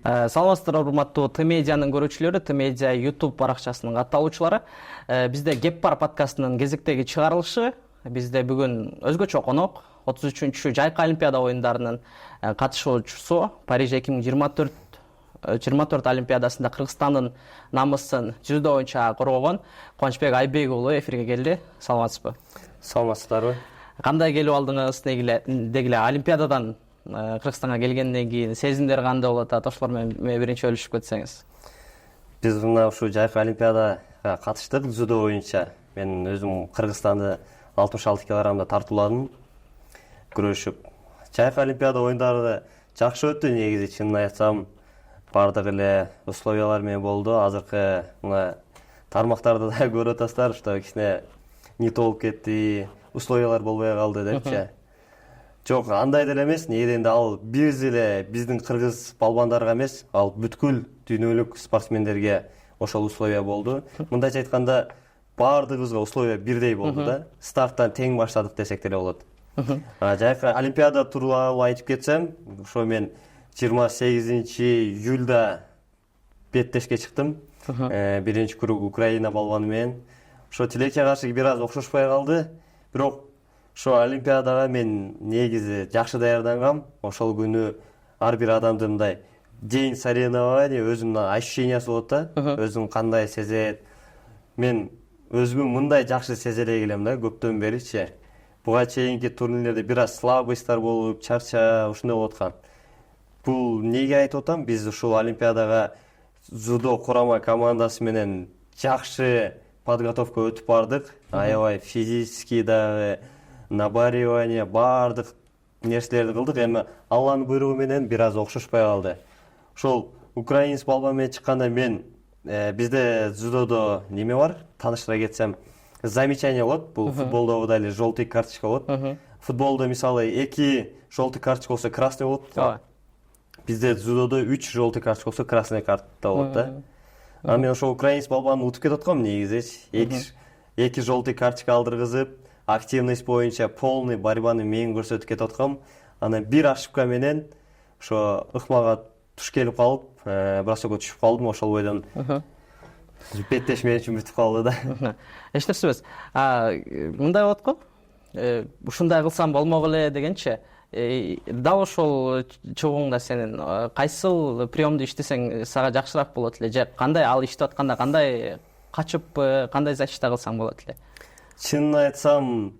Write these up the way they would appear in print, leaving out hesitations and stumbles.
Саламатсыздар, урматтуу Т-медианын көрүүчүлөрү, Т-медиа YouTube баракчасынын катталуучулары. Бизде Кеп бар подкастынын кезектеги чыгарылышы. Бизде бүгүн өзгөчө конок 33-чү Жайкы Олимпиада оюндарынын катышуучусу, Париж 2024 Олимпиадасында Кыргызстандын намысын жүзүүдө боюнча коргогон Кубанычбек Айбек уулу эфирге келди. Саламатсызбы? Саламатсыздарбы? Кандай келип алдыңыз? Дегиле Олимпиададан Кыргызстанга келгенден кийин сезимдер кандай болот? Ошолор менен биринчи бөлүшүп кетсеңиз. Биз мына ушу Жайкы Олимпиадага катыштык дзюдо боюнча. Мен өзүм Кыргызстанды 66 килограммда тартууладым күрөшүп. Жайкы Олимпиада оюндары жакшы өттү, негизи чынын айтсам. Бардык эле условиялар менен болду. Азыркы мына тармактарды да көрүп атасыздар, что кичине не толуп кетти, условиялар болбой калды депчи. Жок, андай деле эмес. Негизинде ал биз эле биздин кыргыз балбандарга эмес, ал бүткүл дүйнөлүк спортсмендерге ошол условия болду. Мындайча айтканда, бардыгыбызга условия бирдей болду да. Старттан тең баштадык десек деле болот. Жайкы Олимпиада тууралуу айтып кетсем, ошо мен 28-июлда беттешке чыктым. Биринчи круг Украина балбаны менен. Ошо тилекке каршы бир аз окшошпой калды. Бирок ошо Олимпиадага мен негизи жакшы даярдангам. Ошол күнү ар бир адамдын мындай день соревнований өзүмдүн ощущениясы болот да. Өзүм кандай сезет. Мен өзүмү мындай жакшы сезе элек элем да көптөн беричи. Буга чейинки турнирлерде бир аз слабостьтар болуп, чарча, ушундай болуп аткан. Бул неге айтып атам? Биз ушул Олимпиадага дзюдо курама командасы менен жакшы подготовка өтүп бардык. Аябай физически дагы, набаривание, бардык нерселерди кылдык. Эми Алланын буйругу менен бир аз окшошпой калды. Ошол украинец балбан менен чыкканда мен бизде дзюдодо неме бар? Тааныштыра кетсем, замечание болот. Бул футболдогу эле желтый карточка болот. Футболдо мисалы 2 желтый карточка болсо красный болот. Бизде дзюдодо 3 желтый карточка болсо красный карта болот да. А мен ошол украинец балбанды утуп кетип аткам негизи. 2 желтый карточка алдыргызып, активность боюнча полный борьбаны мен көрсөтүп кетип аткам. Анан бир ошибка менен ошо ыкмага туш келип калып, бросокко түшүп калдым. Ошол бойдон беттеш мен үчүн бүтүп калды да. Эч нерсе эмес. Мындай болот го. Ушундай кылсам болмок эле дегенчи. Дал ошол чогуңда сенин кайсыл приемду иштесең сага жакшыраак болот эле? Же кандай ал иштеп атканда кандай качып, кандай защита кылсаң болот эле? Чынын айтсам,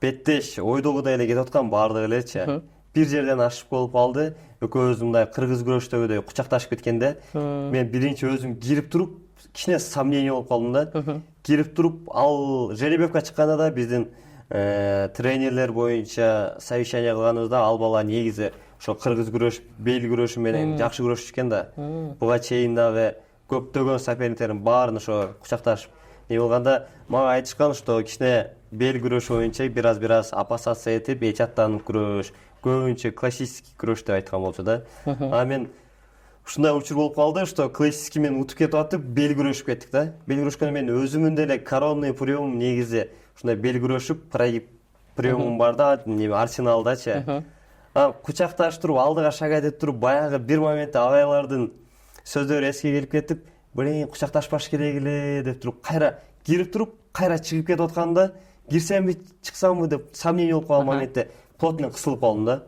беттеш ойдогудай эле кетип аткан бардык элечи. Бир жерден ашып болуп калды. Экөөбүз мындай кыргыз күрөштөгүдөй кучакташып кеткенде, мен биринчи өзүм кирип туруп, кичине сомнение болуп калдым да. Кирип туруп, ал жеребевка чыкканда да биздин тренерлер боюнча совещание кылганыбызда ал бала негизи ошо кыргыз күрөш, бел күрөшү менен жакшы күрөшчү экен да. Буга чейин дагы көптөгөн соперниктердин баарын ошо кучакташып не болганда мага айтышкан, что кичине бел күрөшү боюнча бир аз опасаться этип, эч аттанып күрөш, көбүнчө классический күрөш деп айткан болчу да. А мен ушундай учур болуп калды, что классический мен утуп кетип атып, бел күрөшүп кеттик да. Бел күрөшкөндө мен өзүмүн деле коронный приемым негизи ушундай бел күрөшүп, прогиб приемым бар да, арсеналдачы. Кучакташып туруп, алдыга шаг этип туруп, баягы бир моментте агайлардын сөздөрү эске келип кетип, кучакташпаш керек эле деп туруп, кайра кирип туруп, кайра чыгып кетип атканда, кирсемби, чыксамбы деп сомнение болуп калган моментте плотно кысылып калдым да.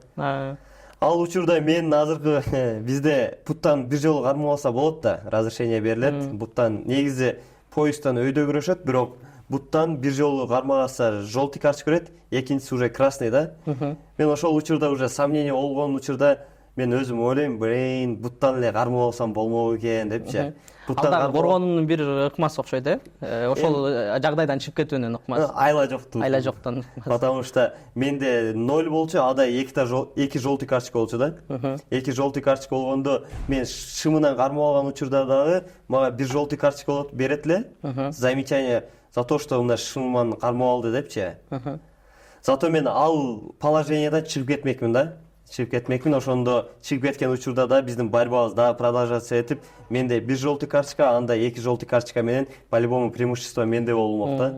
Ал учурда мен азыркы бизде буттан бир жолу кармап алса болот да, разрешение берилет. Буттан негизи поястан өйдө күрөшөт, бирок буттан бир жолу кармагаса желтый карточка берет, экинчиси уже красный да. Мен ошол учурда уже сомнение болгон учурда мен өзүм ойлойм, буттан эле кармап алсам болмок экен депчи. Алда боргонун бир ыкмасы окшойт, ошол жагдайдан чыгып кетүүнүн ыкмасы. Айла жоктун. Айла жоктун. Потому что менде 0 болчу, ада 2 желтый карточка болчу да. 2 желтый карточка болгондо мен шымынан кармап алган учурда дагы мага бир желтый карточка берет эле. Замечание за то, что мына шыман кармап алды депчи. Зато мен ал положениядан чыгып кетмекмин да. Ошондо чыгып кеткен учурда да биздин борьбабыз дагы продолжаться этип, менде бир желтый карточка, анда 2 желтый карточка менен по-любому преимущество менде болмок да.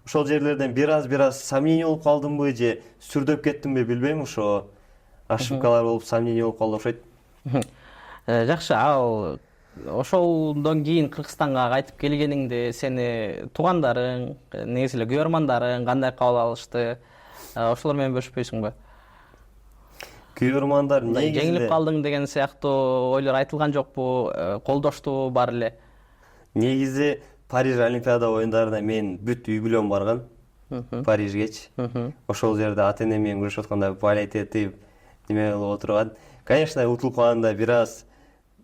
Ошол жерлерден бир аз сомнение болуп калдымбы же сүрдөп кеттимби билбейм, ошо ошибкалар болуп сомнение болуп калды окшойт. Жакшы, ал ошондон кийин Кыргызстанга кайтып келгениңде сени туугандарың, негизи эле күйөрмандарың кандай кабыл алышты? Ошолор менен бөлүшпөйсүңбү? Күйөрмандар негизи Жеңилип калдың деген сыяктуу ойлор айтылган жокпу? Колдошту баары эле? негизи Париж Олимпиада оюндарына мен бүт үй бүлөм барган. Парижгечи. Ошол жерде ата энем менен күрөшүп атканда болеть этип, неме кылып отурган. Конечно, утулуп калганда бир аз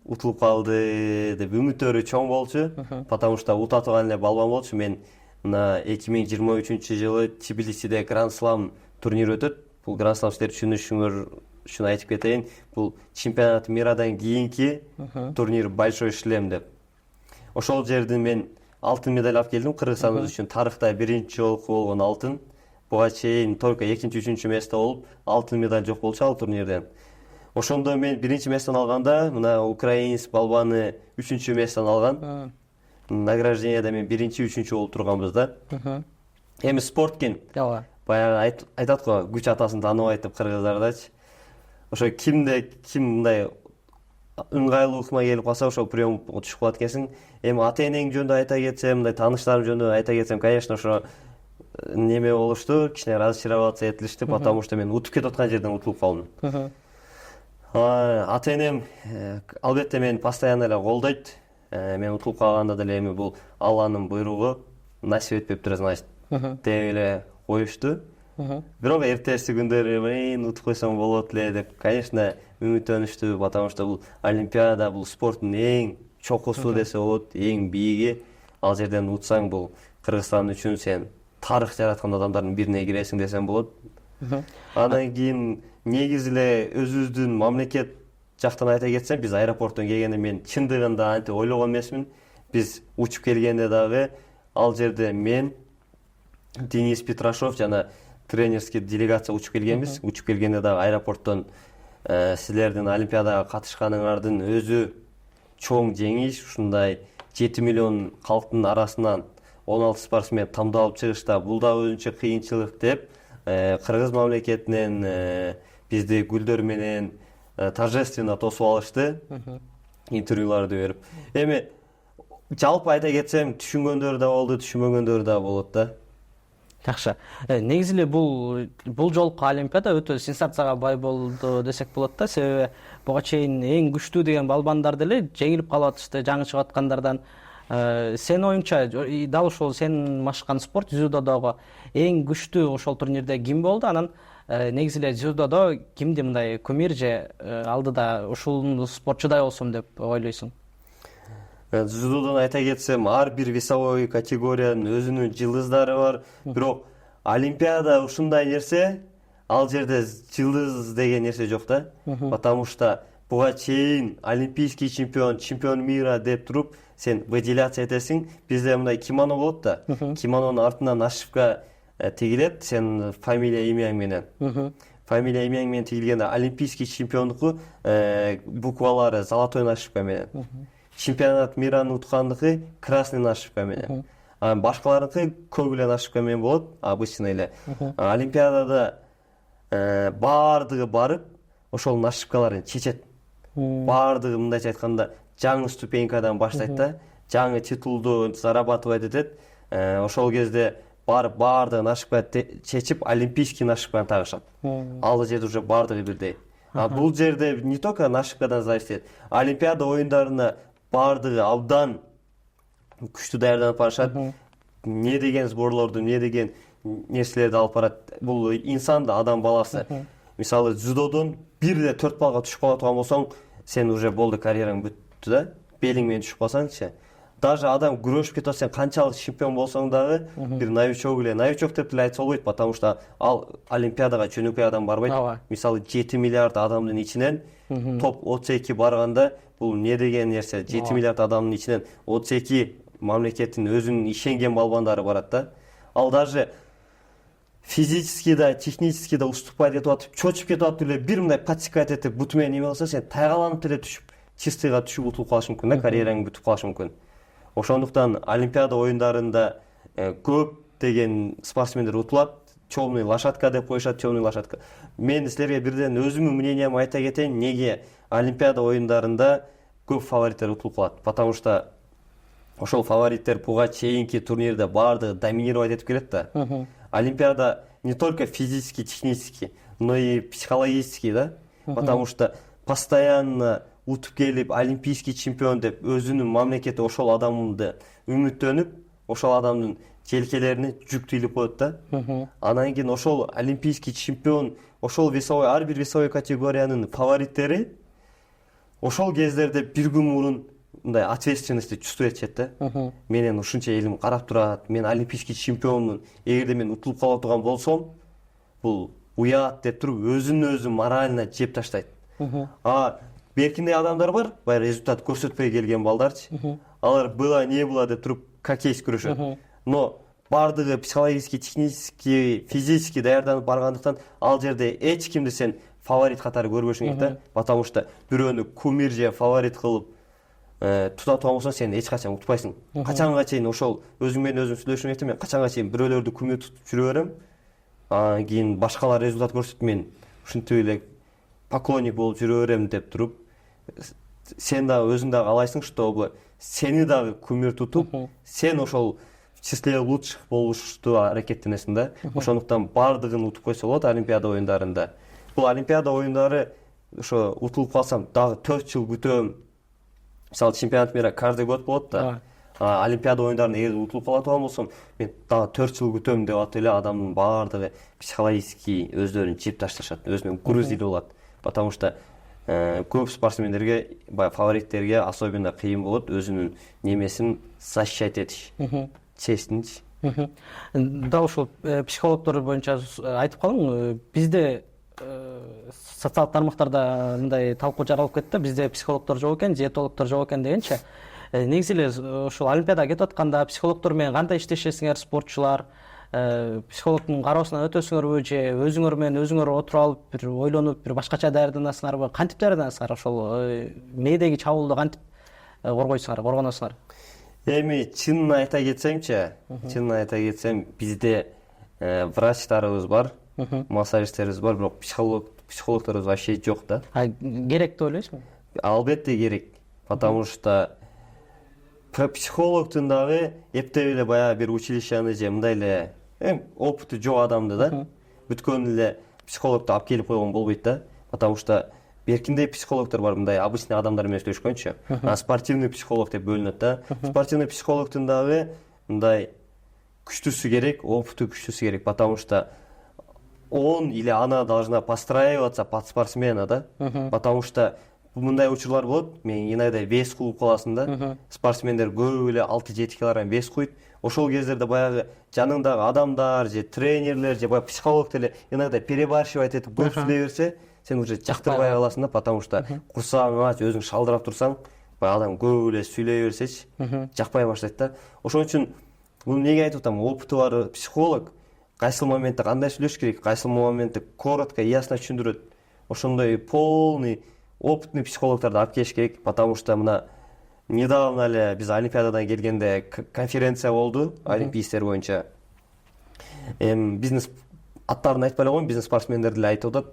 утулуп калды деп үмүттөрү чоң болчу, потому что утатып эле балбан болчу. Мен мына 2023-жылы Тбилисиде Гранд Слам турниру өтөт. Бул Гранд Слам силер түшүнүшүңөр үчүн айтып кетейин. Бул чемпионат мирадан кийинки турнир Большой шлем деп. Ошол жерден мен алтын медаль алып келдим. Кыргызстаныбыз үчүн тарыхта биринчи жолку болгон алтын. Буга чейин только экинчи, үчүнчү место болуп, алтын медаль жок болчу ал турнирден. Ошондо мен биринчи местон алганда, мына украинец балбаны үчүнчү местон алган. Награжденияда мен биринчи, үчүнчү болуп турганбыз да. Эми спорт экен. Ооба. Баягы айтат го, күч атасын тааныбайт деп кыргыздардачы. Ошо ким мындай ыңгайлуу ыкма келип калса, ошол приемга түшүп калат экенсиң. Эми ата энең жөнүндө айта кетсем, мындай тааныштарым жөнүндө айта кетсем, конечно, ошо неме болушту, кичине разочароваться этилишти, потому что мен утуп кетип аткан жерден утулуп калдым. Ата энем албетте мени постоянно эле колдойт. Мен утулуп калганда деле эми бул Алланын буйругу, насип этпептир, значит, деп эле коюшту. Бирок эртеси күндөрү мен утуп койсом болот эле деп, конечно, үмүттөнүштү, потому что бул Олимпиада, бул спорттун эң чокусу десе болот, эң бийиги. Ал жерден утсаң, бул Кыргызстан үчүн сен тарых жараткан адамдардын бирине киресиң десем болот. Андан кийин негизи эле өзүбүздүн мамлекет жактан айта кетсем, биз аэропорттон келгенде мен чындыгында антип ойлогон эмесмин. Биз учуп келгенде дагы ал жерде мен, Денис Петрашов жана тренерский делегация учуп келгенбиз. Учуп келгенде дагы аэропорттон силердин Олимпиадага катышканыңардын өзү чоң жеңиш, ушундай 7 миллион калктын арасынан 16 спортсмен тандалып чыгышта, бул да өзүнчө кыйынчылык деп, Кыргыз мамлекетинен бизди гүлдөр менен торжественно тосуп алышты, интервьюларды берип. Эми жалпы айта кетсем, түшүнгөндөр да болду, түшүнбөгөндөр да болот да. Жакшы. Негизи эле бул жолку Олимпиада өтө сенсацияга бай болду десек болот да, себеби буга чейин эң күчтүү деген балбандар деле жеңилип калып атышты, жаңы чыгып аткандардан. Сен оюңча, дал ушул сен машыккан спорт дзюдодогу эң күчтүү ошол турнирде ким болду? Анан негизи эле дзюдодо кимди мындай кумир же алдыда ушул спортчудай болсом деп ойлойсуң? Дзюдодон айта кетсем, ар бир весовой категориянын өзүнүн жылдыздары бар. Бирок Олимпиада ушундай нерсе, ал жерде жылдыз деген нерсе жок да. Потому что буга чейин олимпийский чемпион, чемпион мира деп туруп, сен выделяться этесиң. Бизде мындай кимоно болот да. Кимононун артынан нашивка тигилет, сен фамилия имяң менен. Фамилия имяң менен тигилгенде олимпийский чемпиондуку буквалары золотой нашивка менен. Чемпионат мираны уткандыкы красный нашивка менен. Башкаларыныкы көк эле нашивка менен болот, обычно эле. Олимпиадада баардыгы барып, ошол нашивкаларын чечет. Баардыгы мындайча айтканда жаңы ступенькадан баштайт да, жаңы титулду зарабатывать этет. Ошол кезде барып баардыгы нашивка чечип, олимпийский нашивканы тагышат. Ал жерде уже баардыгы бирдей. Бул жерде не только нашивкадан зависит, Олимпиада оюндарына баардыгы абдан күчтүү даярданып барышат. Не деген сборлорду, не деген нерселерди алып барат. Бул инсан да, адам баласы. Мисалы, дзюдодон бир эле 4 балга түшүп кала турган болсоң, сен уже болду, карьераң бүттү да. Белиң менен түшүп калсаңчы. Даже адам күрөшүп кетип атса, канчалык чемпион болсоң дагы, бир новичок деп деле айтса болбойт, потому что ал Олимпиадага жөнөкөй адам барбайт. Мисалы, 7 миллиард адамдын ичинен топ 32 барганда, бул не деген нерсе? 7 миллиард адамдын ичинен 32 мамлекеттин өзүнүн ишенген балбандары барат да. Ал даже физически да, технически да уступать этип атып, чочуп кетип атып эле бир мындай подсекать этип буту менен эме кылса, сен тайгаланып эле түшүп, чистыйга түшүп утулуп калыш мүмкүн да, карьераң бүтүп калыш мүмкүн. Ошондуктан Олимпиада оюндарында көп деген спортсмендер утулат. темный лошадка деп коюшат, темный лошадка. Мен силерге бирден өзүмдүн мнениямды айта кетейин, неге Олимпиада оюндарында көп фавориттер утулуп калат. Потому что ошол фавориттер буга чейинки турнирде баардыгы доминировать этип келет да. Олимпиада не только физически, технически, но и психологически, да. Потому что постоянно утуп келип олимпийский чемпион деп өзүнүн мамлекети ошол адамды үмүттөнүп, ошол адамдын желкелерине жүктү илип коет да. Анан кийин ошол олимпийский чемпион, ошол весовой, ар бир весовой категориянын фавориттери ошол кездерде бир күн мурун мындай ответственность чувствовать этишет да. Менен ушунча элим карап турат, мен олимпийский чемпионмун, эгерде мен утулуп кала турган болсом, бул уят деп туруп өзүн өзү морально жеп таштайт. Беркиндей адамдар бар, баягы результат көрсөтпөй келген балдарчы. Алар было не было деп туруп кокейс күрөшөт. Но бардыгы психологически, технически, физически даярданып баргандыктан ал жерде эч кимди сен фаворит катары көрбөшүң керек да. Потому что бирөөнү кумир же фаворит кылып тута турган болсоң, сен эч качан утпайсың. Качанга чейин ошол өзүң менен өзүм сүйлөшүп этим, мен качанга чейин бирөөлөрдү кумир тутуп жүрө берем. Анан кийин башкалар результат көрсөтүп, мен ушинтип эле поклонник болуп жүрө берем деп туруп, сен дагы өзүң дагы алайсың, чтобы сени дагы кумир тутуп, сен ошол в числе лучших болушту аракеттенесиң да. Ошондуктан бардыгын утуп койсо болот Олимпиада оюндарында. Бул Олимпиада оюндары ошо утулуп калсам дагы 4 жыл күтөм. Мисалы чемпионат мира каждый год болот да. Олимпиада оюндарына эгер утулуп кала турган болсом, мен дагы 4 жыл күтөм деп атып эле адамдын баардыгы психологически өздөрүн жеп ташташат, өзүнүн груз илип алат. Потому что көп спортсмендерге, баягы фавориттерге особенно кыйын болот өзүнүн немесин защищать этиш. Честинчи. Да, ушул психологдор боюнча айтып калың, бизде социалдык тармактарда мындай талкуу жаралып кетти, бизде психологдор жок экен, диетологдор жок экен дегенчи. Негизи эле ушул Олимпиадага кетип атканда психологдор менен кандай иштешесиңер, спортчулар, психологдун кароосунан өтөсүңөрбү же өзүңөр менен өзүңөр отуруп алып, бир ойлонуп, бир башкача даярданасыңарбы? Кантип даярданасыңар? Ошол мээдеги чабуулду кантип коргоносуңар? Эми чынын айта кетсем, бизде врачтарыбыз бар, массажисттерибиз бар, бирок психологторубуз вообще жок да. Керек деп ойлойсуңбу? Албетте керек. Потому что психологдун дагы эптеп эле баягы бир училищаны же мындай эле опыты жок адамды да бүткөн эле психологду алып келип койгон болбойт да. Потому что беркиндей психологдор бар, мындай обычный адамдар менен сүйлөшкөнчү. Спортивный психолог деп бөлүнөт да. Спортивный психологдун дагы мындай күчтүүсү керек, опыты күчтүүсү керек. Потому что он или она должна подстраиваться под спортсмена, да. Потому что мындай учурлар болот, мен иногда вес кууп каласың да. Спортсмендер көп эле 6-7 килограмм вес куйт. Ошол кездерде баягы жаныңдагы адамдар же тренерлер же баягы психолог деле иногда перебарщивать этип көп сүйлөй берсе, сен уже жактырбай каласың да. Потому что курсагың ач, өзүң шалдырап турсаң, баягы адам көп эле сүйлөй берсечи, жакпай баштайт да. Ошон үчүн муну неге айтып атам? Опыты бар психолог кайсыл моментте кандай сүйлөш керек, кайсыл моментте коротко, ясно түшүндүрөт. Ошондой полный опытный психологдорду алып келиш керек. Потому что мына недавно эле биз Олимпиададан келгенде конференция болду, олимпийцтер боюнча. Биздин аттарын айтпай эле коеюн, биздин спортсмендер деле айтып атат.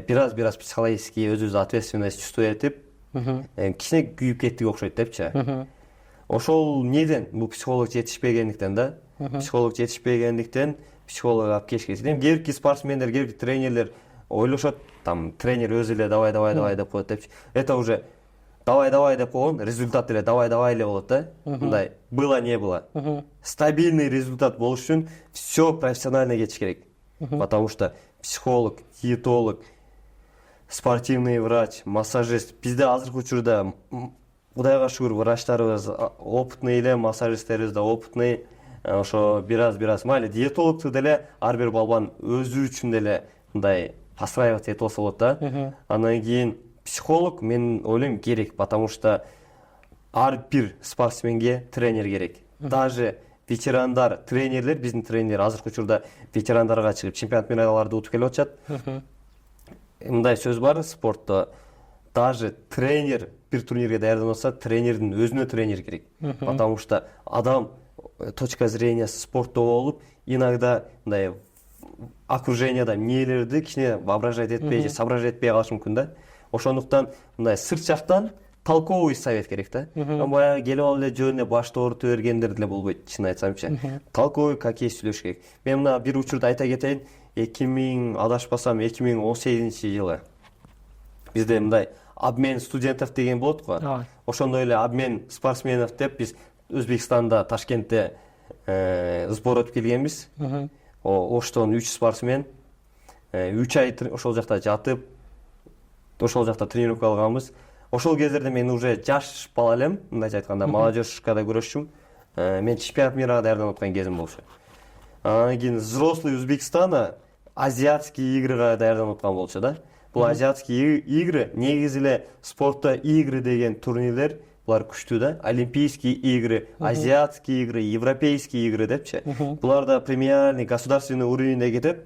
Бираз психологически өзүбүздү ответственность чувствовать этип, кичине күйүп кеттик окшойт депчи. Ошол неден? Бул психолог жетишпегендиктен да. Психолог жетишпегендиктен психолог алып келиш керек. Кээбирки спортсмендер, кээбирки тренерлер ойлошот, там тренер өзү эле давай деп коет депчи. Это уже давай деп койгон, результат эле давай эле болот да. Мындай было не было. Стабильный результат болуш үчүн все профессионально кетиш керек. Потому что психолог, диетолог, спортивный врач, массажист, бизде азыркы учурда Кудайга шүгүр врачтарыбыз опытный эле, массажисттерибиз да опытный. Ошо бираз майли диетологду деле ар бир балбан өзү үчүн деле мындай постраивать этип алса болот да. Андан кийин психолог мен ойлойм керек, потому что ар бир спортсменге тренер керек. Даже ветерандар, тренерлер, биздин тренер азыркы учурда ветерандарга чыгып чемпионат мираларды утуп келип атышат. Мындай сөз бар спортто, даже тренер бир турнирге даярданып атса, тренердин өзүнө тренер керек. Потому что адам точка зрения спортто болуп, иногда мындай окруженияда эмнелерди кичине воображать этпей же соображать этпей калышы мүмкүн да. Ошондуктан мындай сырт жактан толковый совет керек да. Баягы келип алып эле жөнүнө башты оорута бергендер деле болбойт, чын айтсамчы. Толковый какие сүйлөш керек. Мен мына бир учурду айта кетейин. 2018 жылы бизде мындай обмен студентов деген болот го. Ошондой эле обмен спортсменов деп биз Өзбекстанда, Ташкентте сбор өтүп келгенбиз. Оштон 3 спортсмен 3 ай ошол жакта жатып, ошол жакта тренировка алганбыз. Ошол кездерде мен уже жаш бала элем, мындайча айтканда, молодежкада күрөшчүм. Мен чемпионат мирга даярданып аткан кезим болчу. Анан кийин взрослый Өзбекстана азиатские игрыга даярданып аткан болчу да. Бул азиатские игры негизи эле спортто игры деген турнирлер булар күчтүү да. Олимпийские игры, азиатские игры, европейские игры депчи. Булар да премиальный государственный уровеньде кетип,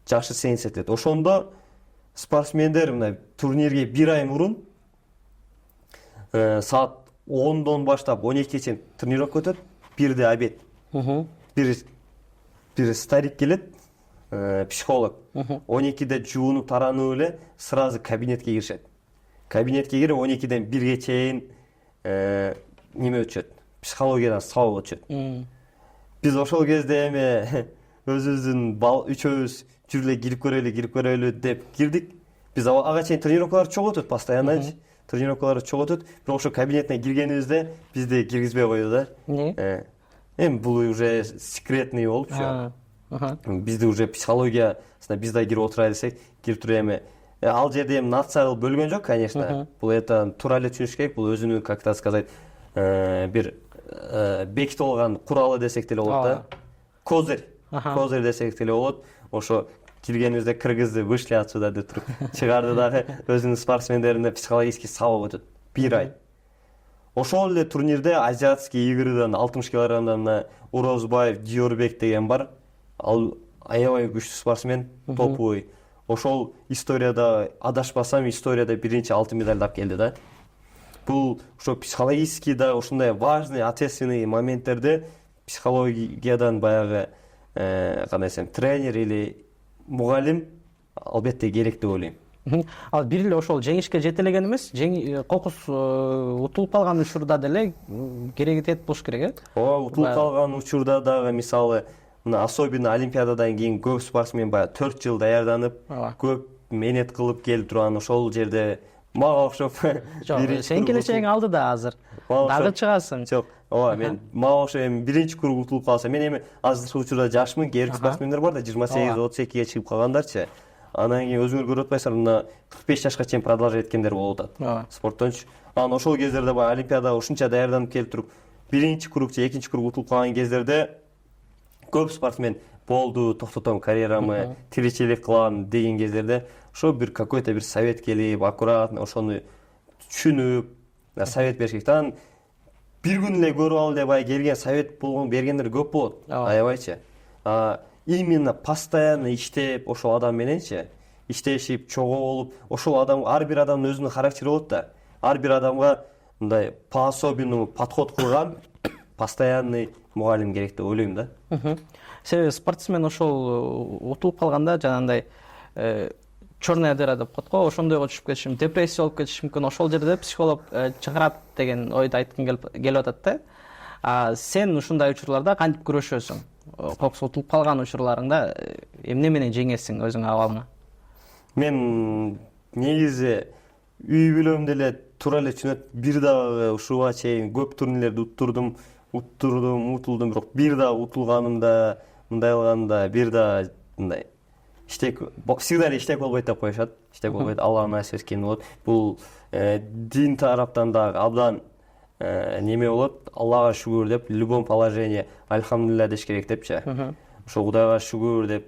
жакшы сенсетет. Ошондо спортсмендер мына турнирге 1 ай мурун саат 10дон баштап 12 чейин тренировка өтөт, бирде обед. Бир старик келет, психолог. 12де жуунуп таранып эле сразу кабинетке киришет. Кабинетке кирип 12ден 1ге чейин неме өтүшөт. Психологиядан сабак өтүшөт. Биз ошол кезде эме өзүбүздүн үчөөбүз жүр эле кирип көрөлү деп кирдик. Биз ага чейин тренировкалар чок өтөт постоянно. Тренировкалар чок өтөт. Бирок ошо кабинетине киргенибизде бизди киргизбей койду да. Эми бул уже секретный болупчу. Бизде уже психология, биз да кирип отурай десек, кирип туруп эми ал жерде эми нация кылып бөлгөн жок, конечно. Бул это туура эле түшүнүш керек. Бул өзүнүн, как так сказать, бир бекитип алган куралы десек деле болот да. Козырь. Козырь десек деле болот. Ошо киргенибизде кыргызды вышли отсюда деп туруп чыгарды дагы өзүнүн спортсмендерине психологический сабак өтөт. 1 ай. Ошол эле турнирде азиатский игрыдан 60 килограммдан мына Урозбаев Диорбек деген бар. Ал аябай күчтүү спортсмен, топовый. Ошол историяда адашпасам, историяда биринчи алтын медаль алып келди да. Бул ошо психологический да ушундай важный, ответственный моменттерде психологиядан баягы кандай десем, тренер или мугалим албетте керек деп ойлойм. Ал бир эле ошол жеңишке жете элеген эмес, кокус утулуп калган учурда деле керекет болуш керек, э? Ооба, утулуп калган учурда дагы мисалы мына особенно олимпиададан кийин көп спортсмен баягы 4 жыл даярданып, көп менет кылып келип турган ошол жерде мага окшоп сен келечегиң алдыда азыр. Дагы чыгасың. Жок, ооба, мен мага окшоп эми биринчи круг утулуп калса, мен эми азыркы учурда жашмын, кээинки спортсмендер бар да 28-32ге чыгып калгандарчы. Анан кийин өзүңөр көрүп атпайсыңар, мына 45 жашка чейин продолжать эткендер болуп атат. Спорттончу. Анан ошол кездерде баягы олимпиадага ушунча даярданып келип туруп, биринчи круг же экинчи круг утулуп калган кездерде көп спортсмен болду, токтотом карьерамы, тиричилик кылам деген кездерде ошо бир какой-то бир совет келип, аккуратно ошону түшүнүп, совет бериш керек. Анан бир күн эле көрүп алып деп келген совет бергендер көп болот. Аябайчы. Именно постоянно иштеп, ошол адам мененчи, иштешип, чогуу болуп, ошол адам, ар бир адамдын өзүнүн характери болот да. Ар бир адамга мындай по-особенному подход кылган постоянный мугалим керек деп ойлойм да. Себеби спортсмен ошол утулуп калганда жанагындай черная дыра деп коет го, ошондойго түшүп кетиши мүмкүн, депрессия болуп кетиши мүмкүн. Ошол жерде психолог чыгарат деген ойду айткым келип атат да. Сен ушундай учурларда кантип күрөшөсүң? Кокус утулуп калган учурларыңда эмне менен жеңесиң өзүң абалыңа? Мен негизи үй бүлөм деле туура эле түшүнөт. Бир дагы ушуга чейин көп турнирлерди уттурдум, бирок бир дагы утулганымда, мындай кылганда бир дагы мындай иштек, всегда эле иштек болбойт деп коюшат. Иштек болбойт, Аллах насип эткени болот. Бул дин тараптан дагы абдан неме болот, Аллага шүгүр деп, любом положении альхамдулилля деш керек депчи. Ошо Кудайга шүгүр деп,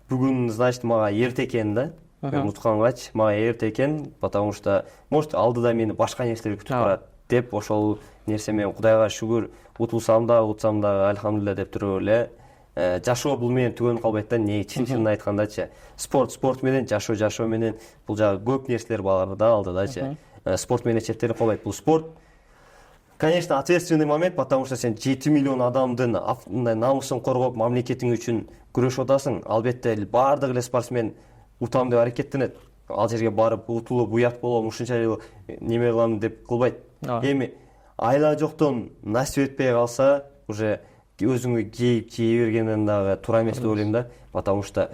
бүгүн значит мага эрте экен да. Мен уткангачы мага эрте экен, потому что может алдыда мени башка нерселер күтүп турат деп, ошол нерсе менен Кудайга шүгүр, утулсам да, утсам да альхамдулилля деп туруп эле жашоо бул менен түгөнүп калбайт да. Не чын айткандачы, спорт менен, жашоо менен бул жагы көп нерселер бар да алдыдачы. Спорт менен чектелип калбайт. Бул спорт конечно, ответственный момент, потому что сен 7 миллион адамдын мындай намысын коргоп, мамлекетиң үчүн күрөшүп атасың. Албетте баардык эле спортсмен утам деп аракеттенет. Ал жерге барып утулуп, уят болом, ушунча жыл неме кылам деп кылбайт. Эми айла жоктон насип этпей калса, уже өзүңө кейип жей бергенден дагы туура эмес деп ойлойм да, потому что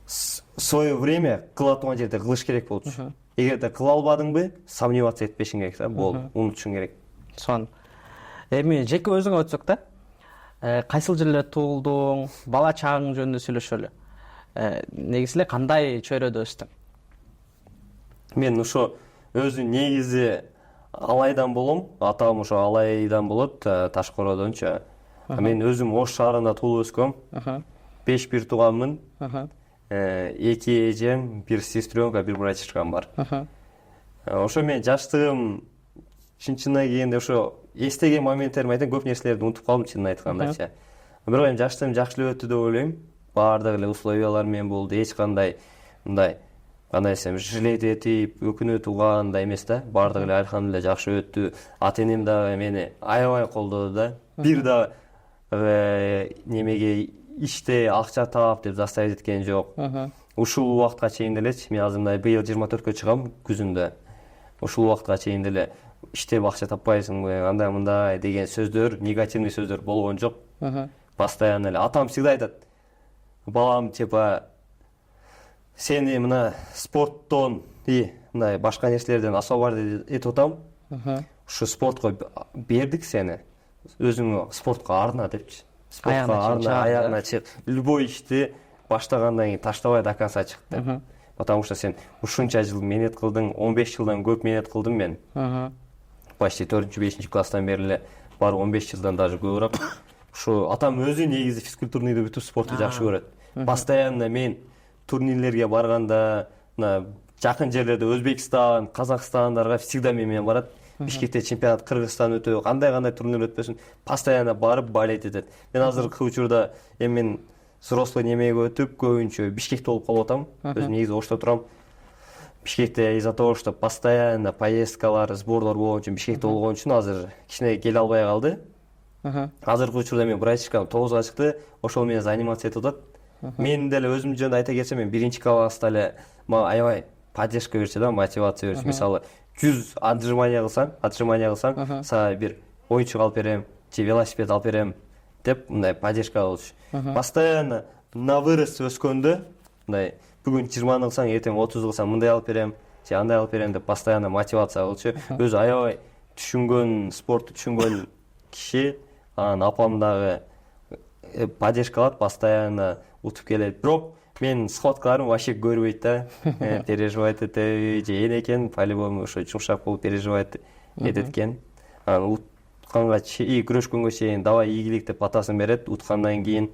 в свое время кыла турган жерде кылыш керек болчу. Эгерде кыла албадыңбы, сомневаться этпешиң керек да, болду, унутушуң керек. Сон. Эми жеке өзүңө өтсөк да, кайсыл жерде туулдуң, бала чагың жөнүндө сүйлөшөлү. Негизи эле кандай чөйрөдө өстүң? Мен ошо өзү негизи Алайдан болом, атам ошо Алайдан болот, Ташкоородончу. Мен өзүм Ош шаарында туулуп өскөм. 5 бир тууганмын. 2 эжем, 1 сестренка, 1 братишкам бар. Ошо мен жаштыгым чынчына келгенде ошо эстеген моменттерим айтайын, көп нерселерди унутуп калдым чынын айткандачы. Бирок эми жаштыгым жакшы эле өттү деп ойлойм. Баардык эле условиялар менен болду. Эч кандай мындай кандай десем, жилет этип, өкүнүү туугандай эмес да. Баардык эле алхамдулилля жакшы өттү. Ата энем дагы мени аябай колдоду да. Бир да немеге иште акча таап деп заставить эткен жок. Ушул убакытка чейин делечи, мен азыр мындай быйыл 24-кө чыгам күзүндө. Ушул убакытка чейин деле иштеп акча таппайсыңбы, андай мындай деген сөздөр, негативный сөздөр болгон жок. Постоянно эле атам всегда айтат: балам, типа, сени мына спорттон и мындай башка нерселерден освободить этип атам. Ушу спортко бердик сени. Өзүңө спортко арна депчи. Спортко арна, аягына чык. Любой ишти баштагандан кийин таштабай до конца чык деп. Потому что сен ушунча жыл менет кылдың, 15 жылдан көп менет кылдым мен. Почти 4-5 класстан бери эле бар 15 жылдан даже көбүрөөк. Ушу атам өзү негизи физкультурныйды бүтүп спортту жакшы көрөт. Постоянно мен турнирлерге барганда, жакын жерлерде Өзбекстан, Казакстандарга всегда менен барат. Бишкекте чемпионат, Кыргызстан өтө, кандай турнир өтпөсүн, постоянно барып болеть этет. Мен азыркы учурда мен взрослый немеге өтүп, көбүнчө Бишкекте болуп калып атам. Өзүм негизи Ошто турам. Бишкекте из-за того, что постоянно поездкалар, сборлор болгон үчүн Бишкекте болгон үчүн азыр кичине келе албай калды. Азыркы учурда мен братишкам 9-га чыкты, ошол менен заниматься этип атат. Мен деле өзүм жөнүндө айта кетсем, мен 1-класста эле мага аябай поддержка берчү да, мотивация берчү. Мисалы 100 отжимания кылсаң, сага бир ойынчук алып берем, же велосипед алып берем деп мындай поддержка болчу. Постоянно на вырос өскөндө, мындай бүгүн 20 кылсаң, эртең 30 кылсаң, мындай алып берем, же андай алып берем деп постоянно мотивация болчу. Өзү аябай түшүнгөн, спортту түшүнгөн киши, анан апам дагы поддержкалат, постоянно утуп келет. Бирок мен сходкаларым вообще көрбөйт да, переживать этет, же экен по-любому ошо жумшак болуп переживать этет экен. Анан утканга чейин, күрөшкөнгө чейин давай ийгилик деп батасын берет, уткандан кийин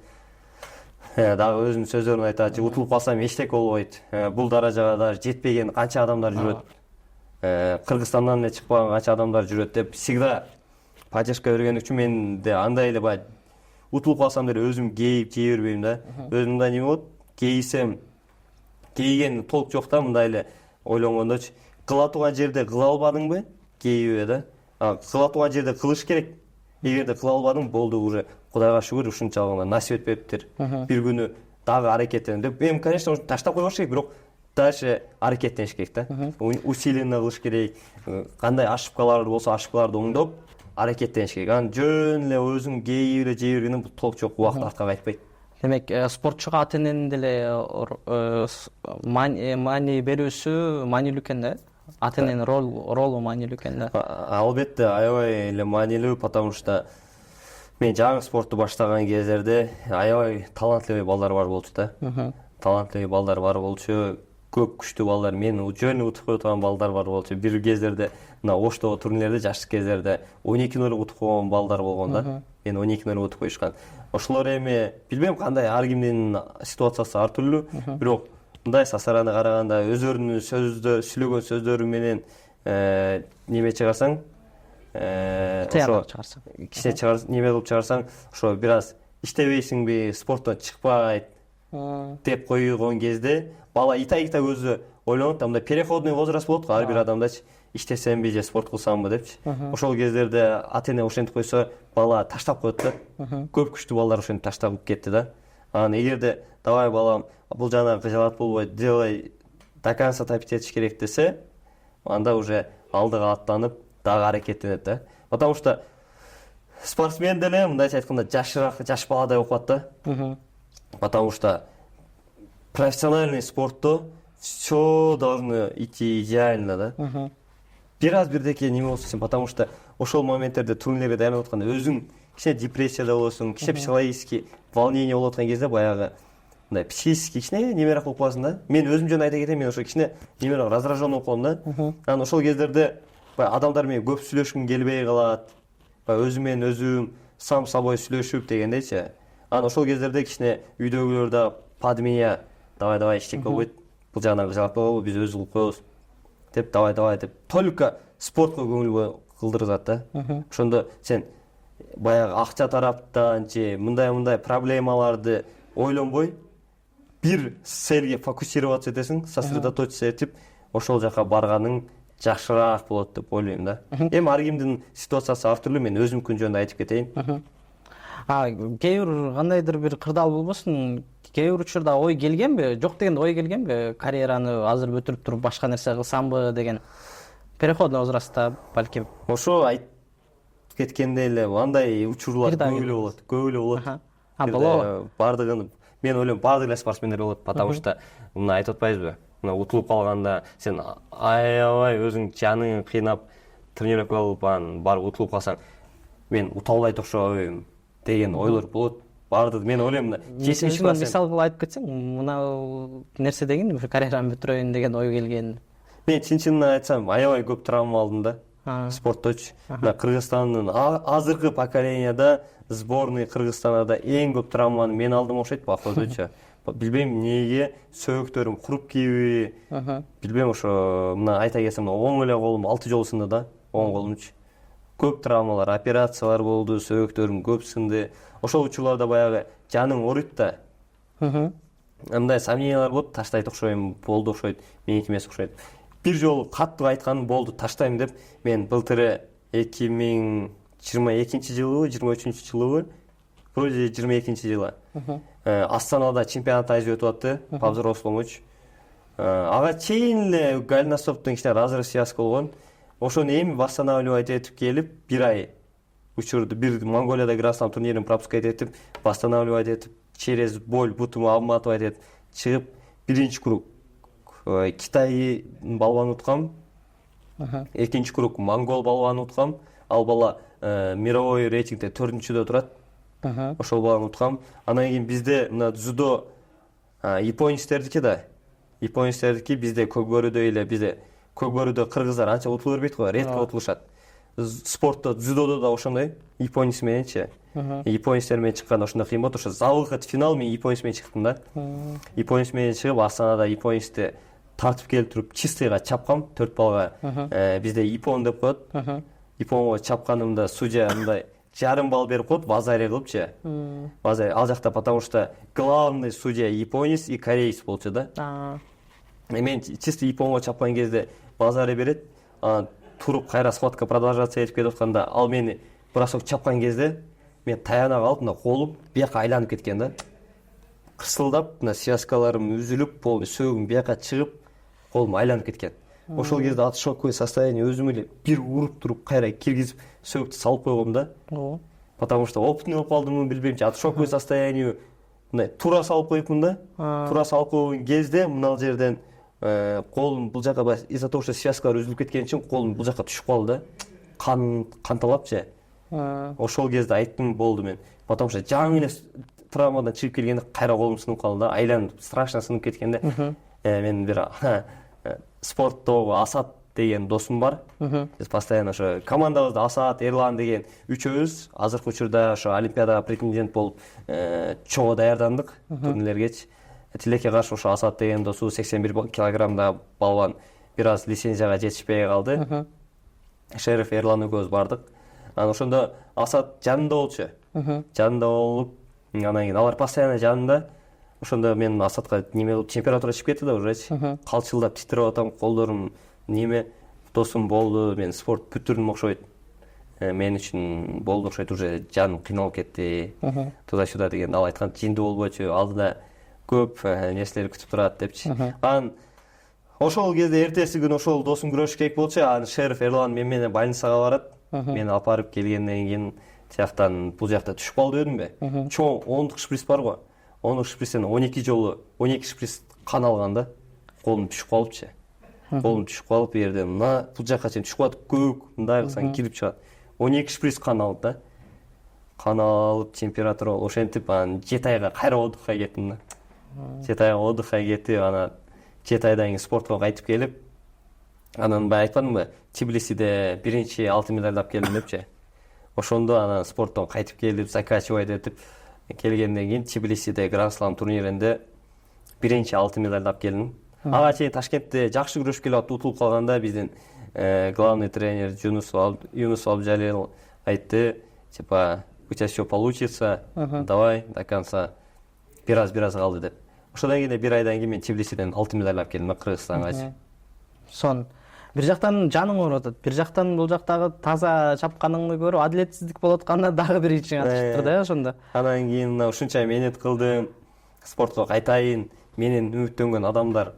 дагы өзүнүн сөздөрүн айтат, утулуп калсам эчтеке болбойт. Бул даражага даже жетпеген канча адамдар жүрөт. Кыргызстандан эле чыкпаган канча адамдар жүрөт деп всегда поддержка берген үчүн мен де андай эле бай утулуп калсам деле өзүм кейип жей бербейм да. Өзүм мындай неме болот, кейисем кейген толк жок да, мындай эле ойлонгондочу. Кыла турган жерде кыла албадыңбы? Кейбе да. Кыла турган жерде кылыш керек. Эгерде кыла албадың, болду, уже Кудайга шүгүр, ушунчалык насип этпептир. Бир күнү дагы аракеттенем деп. Эми, конечно, таштап койбош керек, бирок дальше аракеттениш керек да. Усиленно кылыш керек. Кандай ошибкалар болсо, ошибкаларды оңдоп аракеттениш керек. Анан жөн эле өзүң кейип эле жей бергенде толк жок, убакыт артка кайтпайт. Демек, спортчуга ата эненин деле маани берүүсү маанилүү экен да? Ата эненин ролу маанилүү экен да? Албетте, аябай эле маанилүү, потому что мен жаңы спортту баштаган кездерде аябай талантливый балдар бар болчу да. Талантливый балдар бар болчу, көп күчтүү балдар, мен жөн утуп кое турган балдар бар болчу. Бир кездерде мына Оштогу турнирлерде жаштык кездерде 12-0 утуп койгон балдар болгон да. Мен 12-0 утуп коюшкан. Ошолор эми билбейм кандай, ар кимдин ситуациясы ар түрлүү, бирок мындай со стороны караганда өздөрүнүн сүйлөгөн сөздөрү менен неме чыгарсаң, ошо кичине чыгарсаң, неме кылып чыгарсаң, ошо бир аз иштебейсиңби, спорттон чыкпайт деп койгон кезде бала ита өзү ойлонот, мындай переходный возраст болот го ар бир адамдачы, иштесемби же спорт кылсамбы депчи. Ошол кездерде ата эне ошентип койсо, бала таштап коет да. Көп күчтүү балдар ошентип таштап кетти да. Анан эгерде давай балам бул жанагы кыжалат болбой делай до конца тапить этиш керек десе, анда уже алдыга аттанып дагы аракеттенет да. Потому что спортсмен деле мындайча айтканда жаш баладай окуп атат да. Потому что профессиональный спортто все должно идти идеально да. Бир аз бирдеке неме болсун сен, потому что ошол моменттерде турнирлерге даярданып атканда өзүң кичине депрессияда болосуң, кичине психологический волнение болуп аткан кезде баягы мындай психический кичине немерак болуп каласың да. Мен өзүм жөнүндө айта кетейин, мен ошо кичине немерак раздражен болуп калдым да. Анан ошол кездерде баягы адамдар менен көп сүйлөшкүм келбей калат. Баягы өзүм менен өзүм сам собой сүйлөшүп дегендейчи. Анан ошол кездерде кичине үйдөгүлөр да под меня давай иштеп болбойт. Бул жагынан кыжалат болобу, биз өзү кылып коебуз деп давай деп только спортко көңүл кылдыргызат да. Ошондо сен баягы акча тараптан же мындай проблемаларды ойлонбой бир целге фокусироваться этесиң, сосредоточиться этип ошол жака барганың жакшыраак болот деп ойлойм да. Эми ар кимдин ситуациясы ар түрлүү, мен өзүмкүн жөнүндө айтып кетейин. Кээ бир кандайдыр бир кырдаал болбосун, кээ бир учурда ой келгенби, жок дегенде ой келгенби, карьераны азыр бүтүрүп туруп башка нерсе кылсамбы деген переходный возрастта балким. Ошо айтып кеткендей эле андай учурлар көп эле болот. Болобу? Бардыгын мен ойлойм бардык эле спортсмендер болот, потому что мына айтып атпайбызбы? Мына утулуп калганда сен аябай өзүң жаның кыйнап тренировка кылып анан барып утулуп калсаң, мен ута албайт окшойм деген ойлор болот. Бардык мен ойлойм мына 70% мисал кылып айтып кетсең, мына нерсе деген карьерамды бүтүрөйүн деген ой келген. Мен чын айтсам, аябай көп травма алдым да. Спортточу. Мына Кыргызстандын азыркы поколенияда сборный Кыргызстанда эң көп травманы мен алдым окшойт, походучу. Билбейм эмнеге сөөктөрүм куруп кийби. Билбейм, ошо мына айта кетсем, оң эле колум 6 жолу сынды да, оң колумчу. Көп травмалар, операциялар болду, сөөктөрүм көп сынды. Ошол учурларда баягы жаның ооруйт да. Мындай сомнениялар болот, таштайт окшойм, болду окшойт, меники эмес окшойт. Бир жолу каттуу айтканым болду, таштайм деп, мен былтыр 2022 жылы, 23 жылы, вроде 22 жылы. Астанада чемпионат Азии өтүп атты, по взросломучу. Ага чейин эле голеностоптун кичине разрыв связка болгон. Ошону эми восстанавливать этип келип, бир ай учурду бир Монголияда Гран-слам турнирин пропускать этип, восстанавливать этип, через боль бутуму обматывать этип чыгып, биринчи круг Китай балбан уткам, экинчи круг монгол балбан уткам, ал бала мировой рейтингде 4-чүдө турат. Ошол баланы уткам. Анан кийин бизде мына дзюдо японецтердики да. Японецтердики бизде Көкбөрүдө эле, бизде Көкбөрүдө кыргыздар анча утулуп бербейт го, редко утулушат. Спортто, дзюдодо да ошондой, японец мененчи. Японецтер менен чыкканда ошондой кыйын болот. Ошо за выход финал мен японец менен чыктым да. Японец менен чыгып, Астанада японецти тартып келип туруп чистыйга чапкам 4 балга. Бизде япон деп коет. Японго чапканымда судья мындай жарым балл берип коет, базари кылыпчы. Базари ал жакта, потому что главный судья японец и кореец болчу да. Мен чисто японго чапкан кезде базари берет, туруп кайра схватка продолжаться этип кетип атканда, ал мени бросок чапкан кезде мен таяна калып, мына колум бияка айланып кеткен да. Кырсылдап, мына связкаларым үзүлүп, полный сөөгүм бияка чыгып, колум айланып кеткен. Ошол кезде от шоковое состояние өзүм эле бир уруп туруп кайра киргизип сөөктү салып койгом да. Потому что опытный болуп калдымбы билбейм, от шоковое состояние мындай туура салып коюпмун да. Туура салып койгон кезде мына жерден колум бул жака из-за того, что связкалар үзүлүп кеткен үчүн колум бул жака түшүп калды да. Канталапчы. Ошол кезде айттым, болду мен. Потому что жаңы эле травмадан чыгып келгенде кайра колум сынып калды да, айланып страшно сынып кеткенде. Мен бир спорттогу Асат деген досум бар. Биз постоянно ошо командабызда Асат, Эрлан деген үчөөбүз азыркы учурда ошо олимпиадага претендент болуп чогуу даярдандык турнирлергечи. Тилекке каршы ошо Асат деген досу 81 килограммда балбан бир аз лицензияга жетишпей калды. Шериф Эрлан экөөбүз бардык. Анан ошондо Асат жанында болчу. Жанында болуп, анан кийин алар постоянно жанында. ошондо мен Асатка неме кылып температура чыгып кетти да ужечи. Калчылдап титиреп атам, колдорум неме. Досум болду, мен спорт бүтүрдүм окшойт. Мен үчүн болду окшойт, уже жаным кыйналып кетти. Туда-сюда деген ал айткан жиндүү болбойчу, алдыда көп нерселер күтүп турат депчи. Анан ошол кезде эртеси күнү ошол досум күрөшүш керек болчу. Анан Шериф Эрлан менен больницага барат. Мени алып барып келгенден кийин тияктан бул жакта түшүп калды дедимби? Чоң 10 шприц бар го. 10 шприцтен 12 жолу 12 шприц кан алган да. Колум түшүп калыпчы. Колум түшүп калып, жерде мына бул жакка чейин түшүп калат, көк, мындай кылсаң кирип чыгат. 12 шприц кан алып да. Кан алып, температура ошентип, анан 7 айга кайра отдыхка кеттим да. 7 айга отдыхка кетип, анан 7 айдан кийин спортко кайтып келип, анан баягы айтпадымбы, Тбилисиде биринчи алтын медаль алып келдим депчи. Ошондо анан спорттон кайтып келип, заканчивать этип келгенден кийин Тбилисиде Гранд Слам турниринде биринчи алтын медаль алып келдим. Ага чейин Ташкентте жакшы күрөшүп келип атып утулуп калганда биздин главный тренер Юнус Абджалил айтты, типа, у тебя все получится, давай до конца. Бир аз калды деп. Ошондон кийин бир айдан кийин мен Тбилисиден алтын медаль алып келдим Кыргызстанга. Сон бир жактан жаның ооруп атат, бир жактан бул жактагы таза чапканыңды көрүп адилетсиздик болуп атканда дагы бир ичиң ачышыптыр да ошондо. Анан кийин ушунча мээнет кылдым, спортко кайтайын, менен үмүттөнгөн адамдар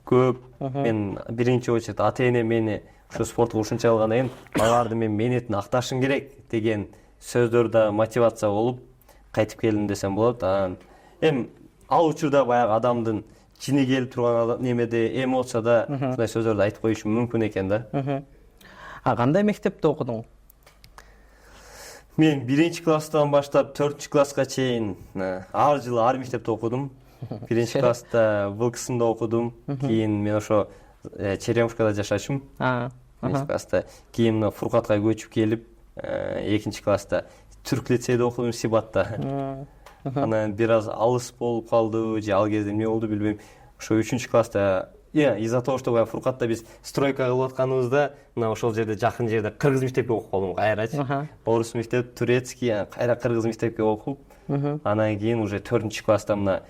көп. Мен биринчи очередь ата-энем мени ушу спортко ушунча кылгандан кийин алардын мен мээнетин акташым керек деген сөздөр да мотивация болуп кайтып келдим десем болот. Анан эми ал учурда баягы адамдын жини келип турган немеде эмоцияда ушундай сөздөрдү айтып коюшум мүмкүн экен да. Кандай мектепте окудуң? Мен биринчи класстан баштап 4-класска чейин ар жылы ар мектепте окудум. Биринчи класста ВЛКСында окудум. Кийин мен ошо Черемушкада жашачумун. Биринчи класста. Кийин Фуркатка көчүп келип, экинчи класста Түрк лицейде окудум Сибатта. Анан бир аз алыс болуп калды, же ал кезде эмне болду билбейм. Ошо 3-класста из-за того, что Фуркатта биз стройка кылып атканыбызда, мына ошол жерде жакын жерде кыргыз мектепке окуп калдым кайрачы. Орус мектеп, турецкий, кайра кыргыз мектепке окуп, анан кийин уже 4-класста мына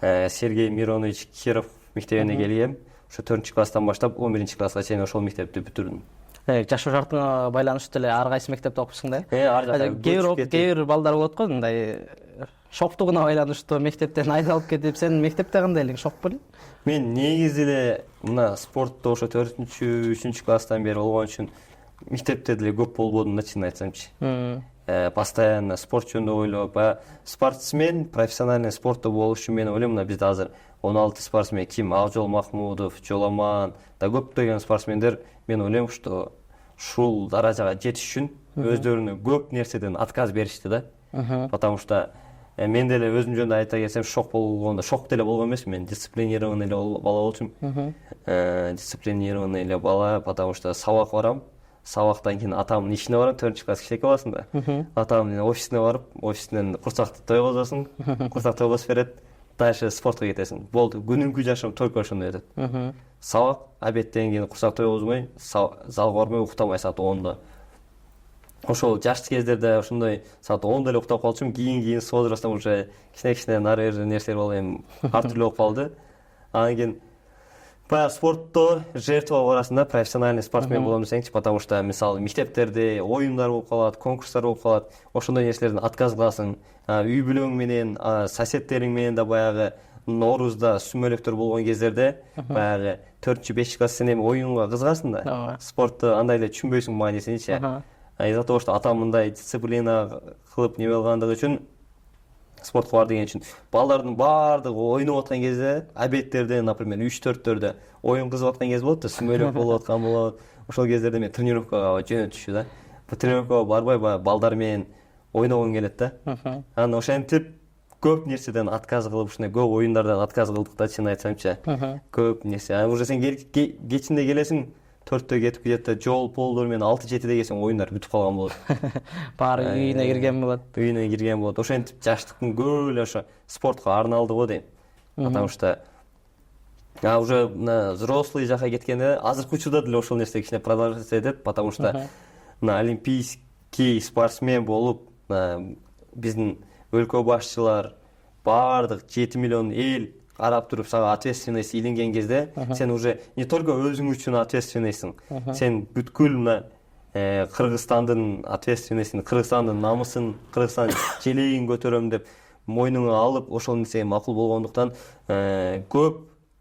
Сергей Миронович Киров мектебине келгем. Ошо 4-класстан баштап 11-класска чейин ошол мектепти бүтүрдүм. Жашоо шартына байланыштуу эле ар кайсы мектепте окупсуң да? Ар жакта. Кээ бир балдар болот го, мындай шоктугуна байланыштуу мектептен айдалып кетип, сен мектепте кандай элең, шок белең? Мен негизи эле мына спортто ошо 4-3-класстан бери болгон үчүн мектепте деле көп болбодум да, чынын айтсамчы. Постоянно спорт жөнүндө ойлоп, спортсмен, профессиональный спортто болуш үчүн мен ойлойм, мына бизде азыр 16 спортсмен ким? Акжол Махмудов, Жоламан, да көптөгөн спортсмендер, мен ойлойм, что ушул даражага жетиш үчүн өздөрүнө көп нерседен отказ беришти да. Потому что мен деле өзүм жөнүндө айта келсем, шок болгондо, шок деле болгон эмес, мен дисциплинированный эле бала болчумун. Дисциплинированный эле бала, потому что сабак барам. Сабактан кийин атамдын ишине барам, 4-класс кичинекей баласың да. Атамдын офисине барып, офисинен курсакты тойгозосуң, курсак тойгоз берет, дальше спортко кетесиң. Болду, күнүмкү жашоом только ошондой өтөт. Сабак, обедтен кийин курсак тойгозмой, залга бармай уктабай саат 10-да. Ошол жаш кездерде ошондой саат 10-да эле уктап калчумун, кийин с возрастом уже кичине нары нерселер болуп эми ар түрлүү болуп калды. Анан кийин баягы спортто жертва арасында профессиональный спортсмен болом десеңчи, потому что мисалы мектептерде оюндар болуп калат, конкурстар болуп калат, ошондой нерселерден отказ кыласың. Үй бүлөң менен, соседтериң менен да баягы Ноорузда сүмөлөктөр болгон кездерде баягы 4-5-класс сен эми оюнга кызыгасың да. Спортто андай эле түшүнбөйсүң маанисиничи. Из-за того, что атам мындай дисциплина кылып неме кылгандыгы үчүн спортко бар деген үчүн балдардын баардыгы ойноп аткан кезде, обедтерде, например, 3-4-төрдө оюн кызып аткан кез болот да, сүмөлөк болуп аткан болот. Ошол кездерде мен тренировкага жөнөтүшү да. Бу тренировкага барбай балдар менен ойногум келет да. Анан ошентип көп нерседен отказ кылып, ушундай көп оюндардан отказ кылдык да, чын айтсамчы. Көп нерсе. Анан уже сен кечинде келесиң, 4-тө кетип кетет, жол полдор менен 6-7-де келсең оюндар бүтүп калган болот. Баары үйүнө кирген болот. Үйүнө кирген болот. Ошентип жаштыктын көбү эле ошо спортко арналды го дейм. Потому что уже взрослый жака кеткенде азыркы учурда деле ошол нерсе кичине продолжаться этет, потому что олимпийский спортсмен болуп биздин өлкө башчылар, баардык 7 миллион эл карап туруп сага ответственность илинген кезде сен уже не только өзүң үчүн ответственныйсың, сен бүткүл мына Кыргызстандын ответственностин, Кыргызстандын намысын, Кыргызстан желегин көтөрөм деп мойнуңа алып ошол нерсеге макул болгондуктан көп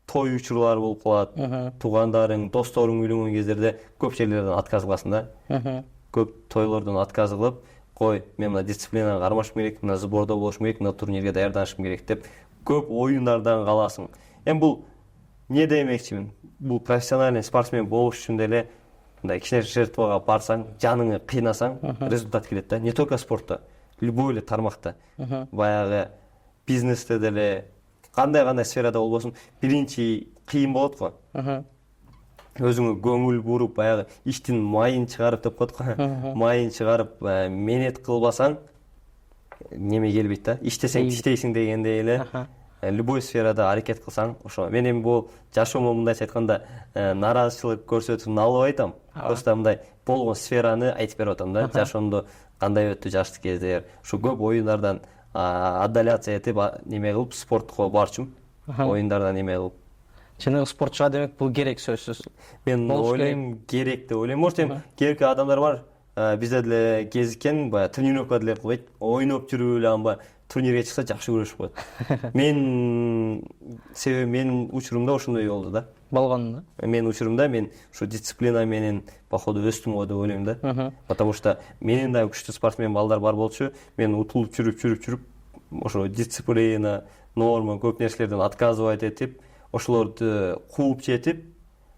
той учурлар болуп калат. Туугандарың, досторуң үйлөнгөн кездерде көп жерлерден отказ кыласың да. Көп тойлордон отказ кылып, кой, мен мына дисциплинага кармашым керек, мына сбордо болушум керек, мына турнирге даярданышым керек деп көп оюндардан каласың. Эми бул эмне демекчимин? Бул профессиональный спортсмен болуш үчүн деле мындай кичине жертвага барсаң, жаныңы кыйнасаң, результат келет да. Не только спортто, любой эле тармакта. Баягы бизнесте деле, кандай сферада болбосун, биринчи кыйын болот го. Өзүңө көңүл буруп, баягы иштин майын чыгарып деп коет го. Майын чыгарып, менет кылбасаң, неме келбейт да. Иштесең иштейсиң дегендей эле. Любой сферада аракет кылсаң, ошо мен эми бул жашоомо мындайча айтканда нааразычылык көрсөтүп алып айтам. Просто мындай болгон сфераны айтып берип атам да. Жашоомдо кандай өттү жаштык кездер. Ушу көп оюндардан отдаляться этип, неме кылып спортко барчумун. Оюндардан неме кылып. Чыныгы спортчуга демек бул керек сөзсүз. Мен ойлойм, керек деп ойлойм. Может, эми керекli адамдар бар. Бизде деле кезиккен, баягы тренировка деле кылбайт. Ойноп жүрүп эле анба турнирге чыкса жакшы көрүшүп коет. Себеби менин учурумда ошондой болду да. Болгон да. Менин учурумда мен ушу дисциплина менен походу өстүм го деп ойлойм да. Потому что менин да күчтүү спортсмен балдар бар болчу. Мен утулуп жүрүп ошо дисциплина, норма, көп нерселерден отказывать этип, ошолорду кууп жетип,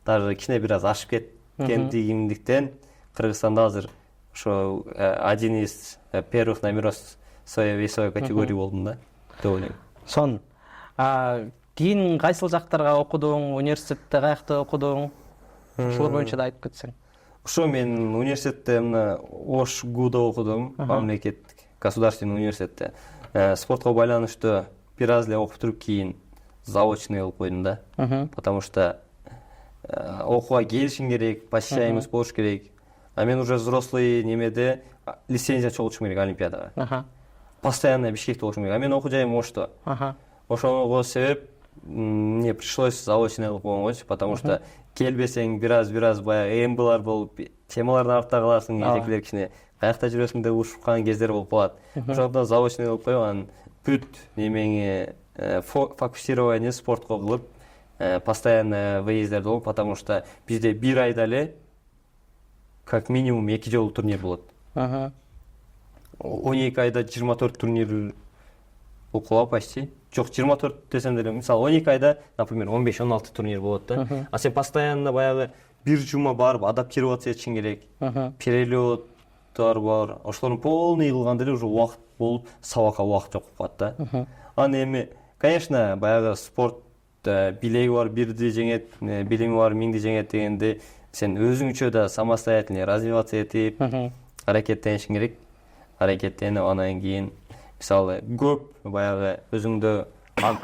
даже кичине бир аз ашып кеткендигимдиктен Кыргызстанда азыр ошо один из первых номеров своей весовой категории болдум да, деп ойлойм. Сон. Кийин кайсыл жактарга окудуң? Университетте каякта окудуң? Ошолор боюнча да айтып кетсең. Ошо мен университетте мына ОШГУда окудум, мамлекеттик государственный университетте. Спортко байланыштуу бир аз эле окуп туруп кийин заочный кылып койдум да. Потому что окууга келишиң керек, посещаемость болуш керек. А мен уже взрослый немеде лицензия чогултушум керек олимпиадага. Постоянно Бишкекте болушум керек. А мен окуу жайым Ошто. Ошого себеп мне пришлось заочный кылып койгончу, потому что келбесең бир аз баягы эмбылар болуп, темалардын артта каласың, этекилер кичине каякта жүрөсүң деп ушуп калган кездер болуп калат. Ошондон заочный кылып коюп, анан бүт немеңи фокусирование спортко кылып, постоянно выезддер болуп, потому что бизде бир айда эле как минимум 2 жолу турнир болот. 12 айда 24 турнир болуп калат почти. Жок, 24 десем деле, мисалы 12 айда, например, 15-16 турнир болот да. А сен постоянно баягы бир жума барып адаптироваться этишиң керек. Перелеттер бар. Ошолордун полный кылганда эле уже убакыт болуп, сабакка убакыт жок болуп калат да. Аны эми, конечно, баягы спорт билеги бар бирди жеңет, билими бар миңди жеңет дегенде сен өзүңчө да самостоятельно развиваться этип, аракеттенишиң керек. Аракеттенип анан кийин мисалы көп баягы өзүңдө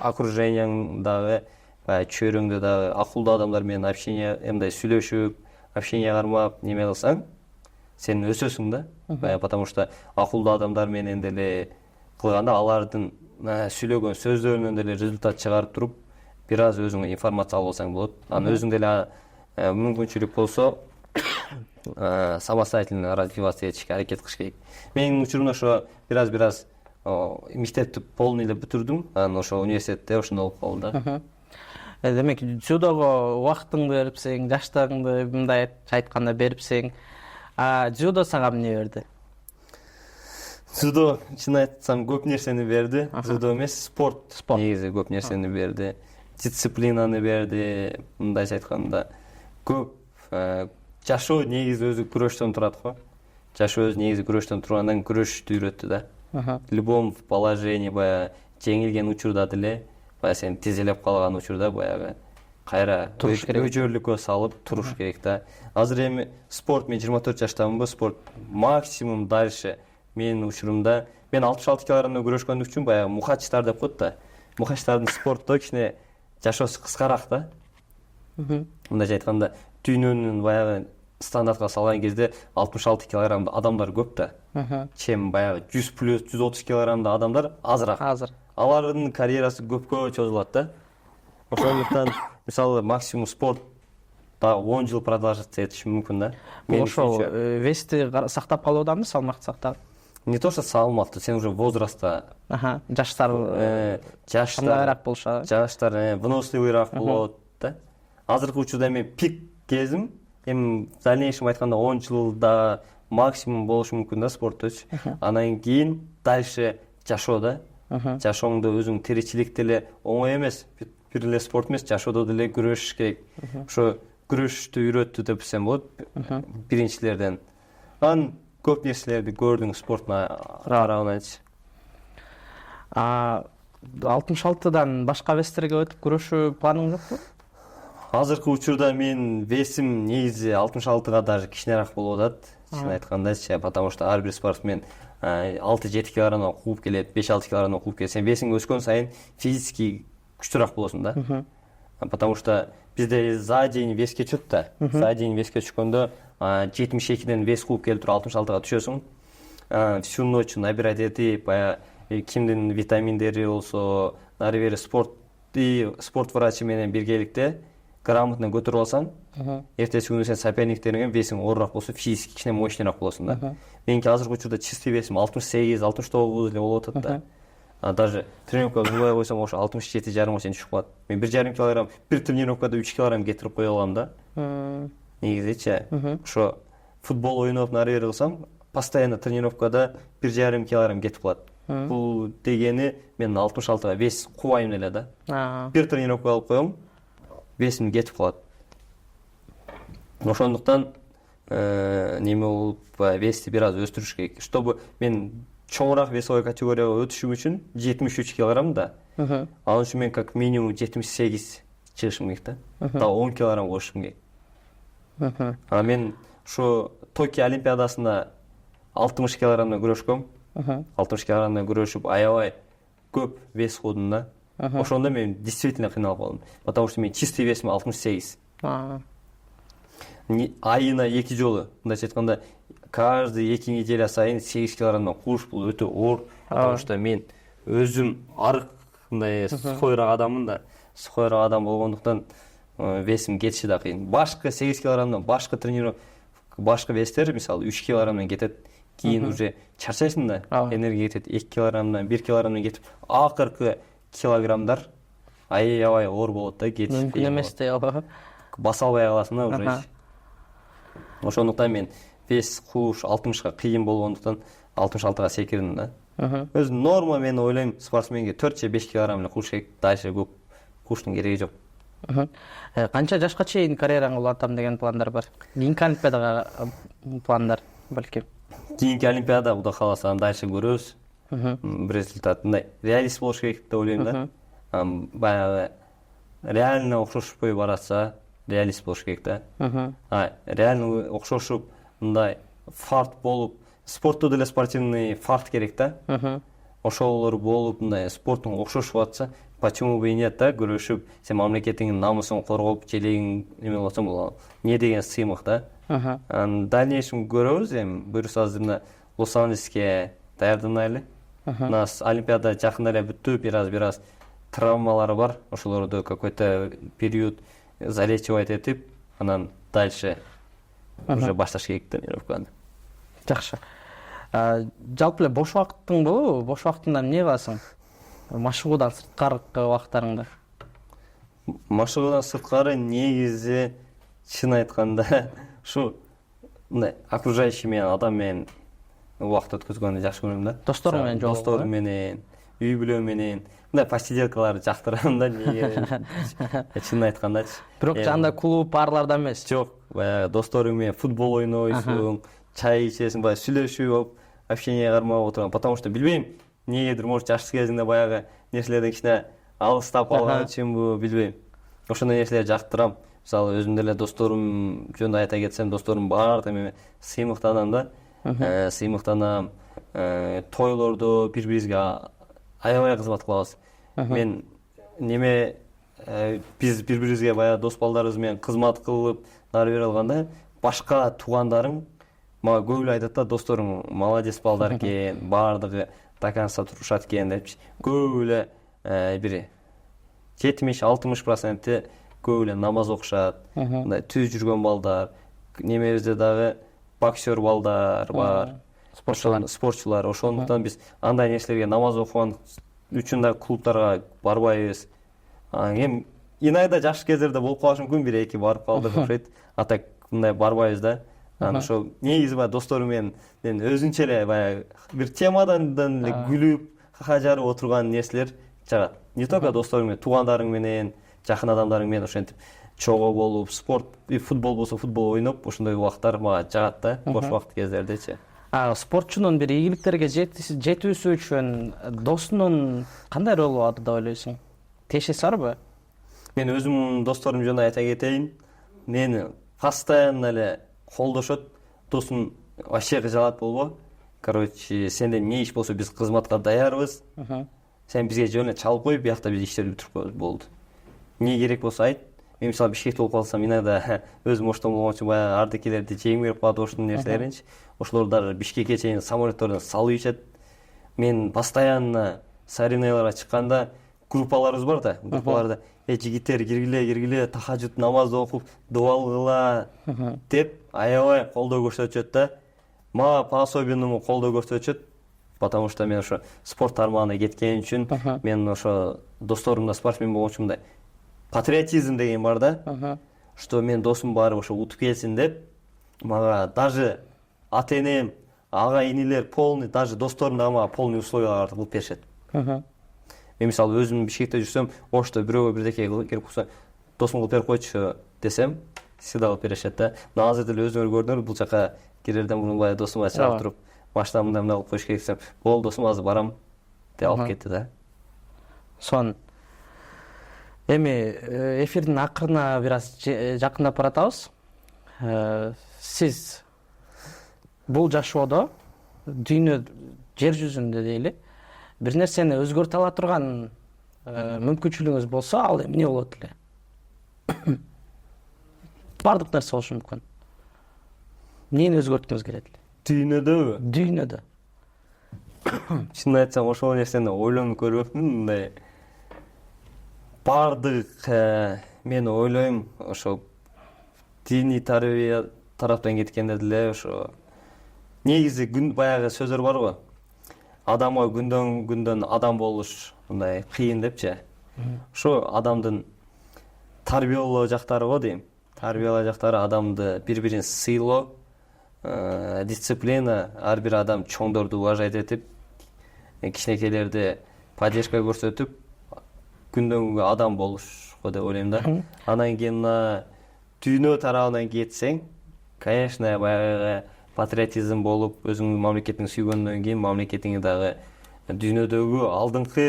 окружениеңдагы баягы чөйрөңдө дагы акылдуу адамдар менен общение, мындай сүйлөшүп, общение кармап, неме кылсаң, сен өсөсүң да. Потому что акылдуу адамдар менен деле кылганда алардын сүйлөгөн сөздөрүнөн деле результат чыгарып туруп, бир аз өзүңө информация алып алсаң болот. Анан өзүң деле мүмкүнчүлүк болсо самостоятельно развиваться этишке аракет кылыш керек. Менин учурумда ошо бир аз мектепти полный эле бүтүрдүм. Анан ошо университетте ошондой болуп калды да. Демек, дзюдого убактыңды берипсиң, жаштарыңды мындай айтканда берипсиң. Дзюдо сага эмне берди? Дзюдо, чын айтсам, көп нерсени берди. Дзюдо эмес, спорт негизи көп нерсени берди. Дисциплинаны берди, мындайча айтканда. Көп жашоо негизи өзү күрөштөн турат го. Жашоо өзү негизи күрөштөн тургандан күрөшүштү үйрөттү да. В любом положении баягы жеңилген учурда деле, баягы сен тизелеп калган учурда баягы кайра өжөрлүккө салып туруш керек да. Азыр эми спорт, мен 24 жаштамынбы, спорт максимум дальше менин учурумда, мен 66 килограммда күрөшкөндүк үчүн баягы мухачтар деп коет да. Мухачтардын спортто кичине жашоосу кыскараак да. Мындайча айтканда, дүйнөнүн баягы стандартка салган кезде 66 килограммда адамдар көп да. Чем баягы 100 плюс 130 килограммда адамдар азыраак. алардын карьерасы көпкө созулат да. Ошондуктан мисалы максимум спорт да 10 жыл продолжаться этиши мүмкүн да. Бул ошол вести сактап калуудамы, салмакты сактап? Не то что салмакты, сен уже возрастта. Жаштар жаштар болушат. Жаштар выносливыйраак болот да. Азыркы учурда мен пик кезим, эми в дальнейшем айтканда 10 жылда максимум болушу мүмкүн да спортточу. Анан кийин дальше жашоо да. Жашооңдо өзүң тиричиликте эле оңой эмес. Бир эле спорт эмес, жашоодо деле күрөшүш керек. Ошо күрөшүштү үйрөттү депсем болот биринчилерден. Анан көп нерселерди көрдүң спорттун арабыначы. 66-дан башка вестерге өтүп күрөшүү планың жокпу? Азыркы учурда мен весим негизи 66-га даже кичинераак болуп атат. Чын айткандачы, потому что ар бир спортсмен 6-7 килограммдан кууп келет, 5-6 килограммдан кууп келет. Сен весиң өскөн сайын физически күчтүүрөөк болосуң да. Потому что бизде за день веске чөт да. За день веске чыккондо 72ден вес кууп келип туруп 66-га түшөсүң. Всю ночь набирать этип, кимдин витаминдери болсо, ары бери спорт врачы менен биргеликте грамотно көтөрүп алсаң, эртеси күнү сен соперниктериңен весиң оорураак болсо, физически кичине мощныйраак болосуң да. Меники азыркы учурда чистый весим 68-69 эле болуп атат да. Даже тренировкага зулай койсом ошо 67,5 чейин түшүп калат. Мен 1,5 килограмм бир тренировкада 3 килограмм кетирип кое алам да. Негизичи ошо футбол ойноп нары бери кылсам, постоянно тренировкада 1,5 килограмм кетип калат. Бул дегени мен 66-га вес кубайм эле да. Бир тренировка алып коем, весим кетип калат. Ошондуктан неме болуп вести бир аз өстүрүш керек. Чтобы мен чоңураак весовой категорияга өтүшүм үчүн 73 килограмм да. Ал үчүн мен как минимум 78 чыгышым керек да. Да 10 килограмм кошушум керек. Мен ушу Токио олимпиадасында 60 килограммдан күрөшкөм. 60 килограммдан күрөшүп аябай көп вес куудум да. Ошондо мен действительно кыйналып калдым. Потому что мен чистый весим 68. Айына 2 жолу, мындайча айтканда, каждый 2 неделя сайын 8 килограммдан кууш бул өтө оор. Потому что мен өзүм арык мындай сухойраак адаммын да. Сухойраак адам болгондуктан весим кетиши да кыйын. Башка 8 килограммдан башка тренировка, башка вестер, мисалы 3 килограммдан кетет. Кийин уже чарчайсың да, энергия кетет. 2 килограммдан, 1 килограммдан кетип, акыркы килограммдар аябай оор болот да, кетиш. Мүмкүн эмес да, албагы. Баса албай каласың да уже. Ошондуктан мен вес кууш 60-га кыйын болгондуктан 66-га секирдим да. Өзү норма, мен ойлойм, спортсменге 4-5 килограмм эле кууш керек, дальше көп кууштун кереги жок. Канча жашка чейин карьераңды улантам деген пландар бар? Кийинки олимпиадага пландар балким? Кийинки олимпиада Кудай кааласа дальше көрөбүз. Бир результат мындай реалист болуш керек деп ойлойм да. Баягы реально окшошпой баратса, реалист болуш керек да. Реально окшошуп мындай фарт болуп, спортто деле спортивный фарт керек да. Ошолор болуп мындай спорттун окшошуп атса, почему бы и нет да, күрөшүп, сен мамлекетиңдин намысын коргоп, желегиң неме болсоң, бул не деген сыймык да. Дальнейшем көрөбүз, эми буюрса азыр мына Лос-Анджелеске даярданайлы. У нас олимпиада жакында эле бүттү, бир аз травмалары бар. Ошолорду какой-то период залечивать этип, анан дальше уже башташ керек тренировканы. Жакшы. Жалпы эле бош убактың болобу? Бош убактыңда эмне кыласың? Машыгуудан сырткаркы убактарыңда? Машыгуудан сырткары негизи чын айтканда ушу мындай окружающий менен, адам менен убакыт өткөзгөндү жакшы көрөм да. Досторум менен жолугуу. Досторум менен, үй бүлө менен, мындай посиделкаларды жактырам да, неге. Чын айткандачы. Бирок жанда клуб барларда эмес. Жок, баягы досторуң менен футбол ойнойсуң, чай ичесиң, баягы сүйлөшүп, общение кармап отурган. Потому что билбейм, негедир может жаш кезиңде баягы нерселерден кичине алыстап калган үчүнбү, билбейм. Ошондой нерселерди жактырам. Мисалы өзүм деле досторум жөнүндө айта кетсем, досторум баардыгы менен сыймыктанам да. Сыймыктанам, тойлордо бири-бирибизге аябай кызмат кылабыз. Мен неме биз бири-бирибизге баягы дос балдарыбыз менен кызмат кылып, нары бере алганда, башка туугандарым мага көп эле айтат да, досторуң молодец балдар экен, баардыгы стаканса турушат экен депчи. Көп эле бир 70-60% көп эле намаз окушат. Мындай түз жүргөн балдар, немебизде дагы боксер балдар бар. Спортчулар. Ошондуктан биз андай нерселерге намаз окуган үчүн да клубтарга барбайбыз. Эми инайда жакшы кездерде болуп калышы мүмкүн, 1-2 барып калдык окшойт. А так мындай барбайбыз да. Ошо негизи баягы досторум менен өзүнчө эле баягы бир темадан эле күлүп, ха жарып отурган нерселер жагат. Не только досторум менен, туугандарың менен, жакын адамдарың менен ошентип чогуу болуп, спорт, футбол болсо футбол ойноп, ошондой убакыттар мага жагат да, бош убакыт кездердечи. Спортчунун бир ийгиликтерге жетүүсү үчүн досунун кандай ролу бар деп ойлойсуң? Тиешеси барбы? Мен өзүмдүн досторум жөнүндө айта кетейин. Мени постоянно эле колдошот. Досум вообще кыжалат болбо. Короче, сенде эмне иш болсо биз кызматка даярбыз. Сен бизге жөн эле чалып кой, биякта биз иштерди бүтүрүп коебуз, болду. Эмне керек болсо айт. Мен мисалы Бишкекте болуп калсам, иногда өзүм оштон болгон үчүн баягы ардекелерди жегим келип калат, оштун нерселеринчи. Ошолор дагы Бишкекке чейин самолеттордон салып ичет. Мен постоянно соревнованияларга чыкканда группаларыбыз бар да, группаларда жигиттер киргиле, тахажжуд намазды окуп, дуа кыла деп аябай колдоо көрсөтүшөт да. Мага по-особенному колдоо көрсөтүшөт, потому что мен ошо спорт тармагына кеткен үчүн, мен ошо досторумда спортсмен болгон үчүн мындай патриотизм деген бар да, что мен досум барып ошо утуп келсин деп, мага даже ата-энем, ага-инилер полный, даже досторум да мага полный условияларды кылып беришет. Мен мисалы өзүм Бишкекте жүрсөм, Ошто бирөөгө бирдеке келип калса, досум кылып берип койчу десем, всегда кылып беришет да. Мына азыр деле өзүңөр көрдүңөр, бул жака кирерден мурун баягы досумга чалып туруп, машина мындай кылып коюш керек десем, болду досум азыр барам деп алып кетти да. Эми эфирдин акырына бир аз жакындап баратабыз. Сиз бул жашоодо, дүйнө жер жүзүндө дейли, бир нерсени өзгөртө ала турган мүмкүнчүлүгүңүз болсо, ал эмне болот эле? Бардык нерсе болушу мүмкүн. Эмнени өзгөрткүңүз келет эле? Дүйнөдөбү? Дүйнөдө. Чынын айтсам, ошол нерсени ойлонуп көрбөпмүн, мындай бардык мен ойлойм, ошо диний тарбия тараптан кеткенде деле ошо негизи баягы сөздөр бар го. Адамга күндөн адам болуш мындай кыйын депчи. Ошо адамдын тарбиялоо жактары го дейм. Тарбиялоо жактары адамды бири-бирин сыйлоо, дисциплина, ар бир адам чоңдорду уважать этип, кичинекейлерди поддержка көрсөтүп, күндөн күнгө адам болуш го деп ойлойм да. Анан кийин дүйнө тарабынан кетсең, конечно, баягы патриотизм болуп, өзүңдүн мамлекетиңди сүйгөндөн кийин мамлекетиңи дагы дүйнөдөгү алдыңкы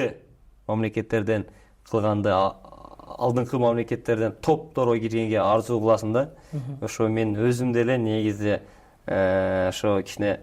мамлекеттерден кылганды, алдыңкы мамлекеттерден топторго киргенге арзуу кыласың да. Ошо мен өзүм деле негизи ошо кичине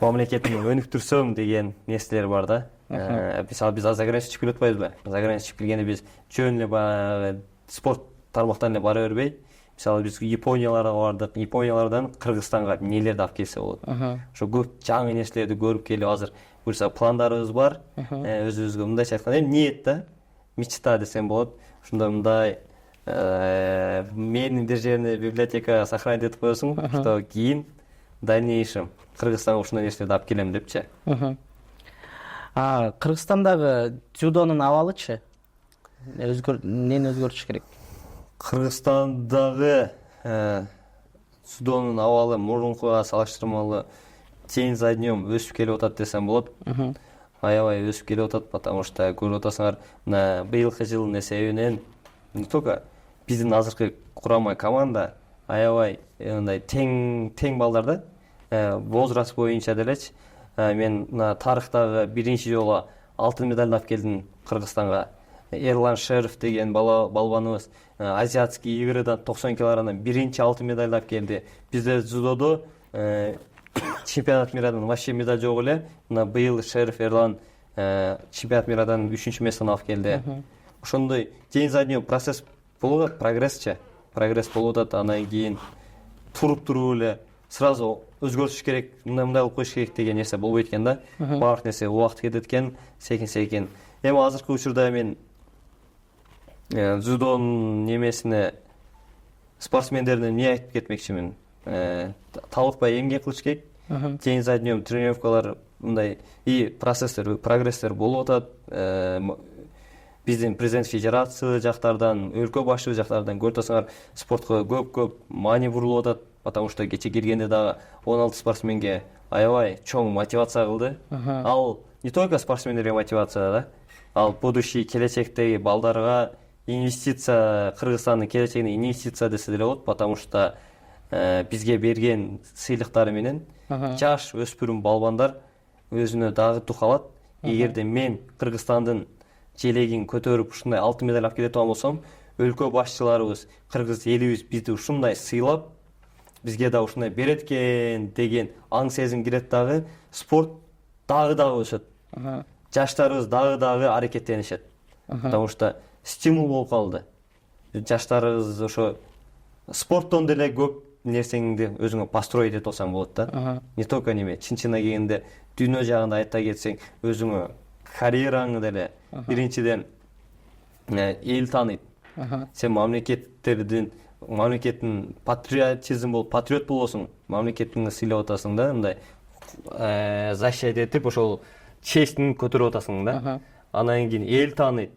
мамлекетимди өнүктүрсөм деген нерселер бар да. Мисалы биз за граница чыгып атпайбызбы? За граница чыгып келгенде биз жөн эле баягы спорт тармактан эле бара бербей, мисалы биз Японияларга бардык, Япониялардан Кыргызстанга нелерди алып келсе болот. Ошо көп жаңы нерселерди көрүп келип, азыр буюрса пландарыбыз бар. Өзүбүзгө мындайча айтканда ниет да, мечта десем болот. Мындай менин бир жерине библиотека сохранить этип коесуң, что кийин в дальнейшем Кыргызстанга ушундай нерселерди алып келем депчи. Кыргызстандагы дзюдонун абалычы эмнени өзгөртүш керек? Кыргызстандагы дзюдонун абалы мурункуга салыштырмалуу день за днем өсүп келип атат десем болот. Аябай өсүп келип атат, потому что көрүп атасыңар, мына быйылкы жылдын эсебинен не только биздин азыркы курама команда аябай мындай тең балдар да, возраст боюнча делечи. Мен тарыхтагы биринчи жолу алтын медаль алып келдим Кыргызстанга. Эрлан Шеров деген балбаныбыз азиатский игрыдан 90 килограммдан биринчи алтын медаль алып келди. Бизде дзюдодо чемпионат мирадан вообще медаль жок эле. Мына быйыл Шеров Эрлан чемпионат мирадан 3-чү местени алып келди. Ошондой день за днем процесс болуп атат, прогресс болуп атат. Андан кийин туруп эле сразу өзгөртүш керек, мындай кылып коюш керек деген нерсе болбойт экен да. Баардык нерсе убакыт кетет экен, секин. Эми азыркы учурда мен дзюдонун немесине спортсмендерине эмне айтып кетмекчимин? Талыкпай эмгек кылыш керек. День за днем тренировкалар мындай прогресстер болуп атат. Биздин президент федерация жактардан, өлкө башчы жактардан көрүп атсаңар, спортко көп маани бурулуп атат, потому что кече киргенде дагы 16 спортсменге аябай чоң мотивация кылды. Ал не только спортсмендерге мотивация да, ал будущий келечектеги балдарга инвестиция, Кыргызстандын келечегине инвестиция десе деле болот, потому что бизге берген сыйлыктары менен жаш өспүрүм балбандар өзүнө дагы дух алат. Эгерде мен Кыргызстандын желегин көтөрүп ушундай алтын медаль алып келе турган болсом, өлкө башчыларыбыз, кыргыз элибиз бизди ушундай сыйлап, бизге да ушундай берет экен деген аң сезим кирет дагы, спорт дагы өсөт. Жаштарыбыз дагы аракеттенишет. Потому что стимул болуп калды. Жаштарыбыз ошо спорттон деле көп нерсеңди өзүңө построить этип алсаң болот да. Не только неме, чын-чынына келгенде дүйнө жагында айта кетсең, өзүңө карьераңды деле биринчиден эл тааныйт. Сен мамлекеттин патриотизм болуп, патриот болосуң, мамлекетиңди сыйлап атасың да, мындай защищать этип ошол честин көтөрүп атасың да. Анан кийин эл тааныйт.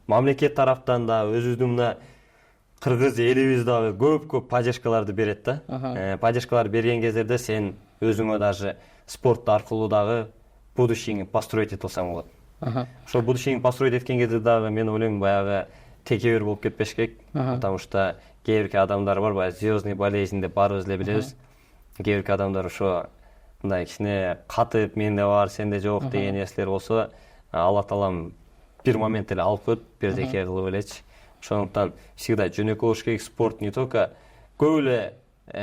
Мамлекет тараптан да өзүбүздүн мына кыргыз элибиз дагы көп поддержкаларды берет да. Поддержкалар берген кездерде сен өзүңө даже спорт аркылуу дагы будущийңи построить этип алсаң болот. Ошо будущийңи построить эткен кезде дагы мен ойлойм баягы текебер болуп кетпеш керек, потому что кээ бирки адамдар бар, баягы звездный болезнь деп баарыбыз эле билебиз. Кээ бирки адамдар ошо мындай кичине катып, менде бар, сенде жок деген нерселер болсо, Алла таалам бир момент эле алып коет, бирдеке кылып элечи. Ошондуктан всегда жөнөкөй болуш керек. Спорт не только көп эле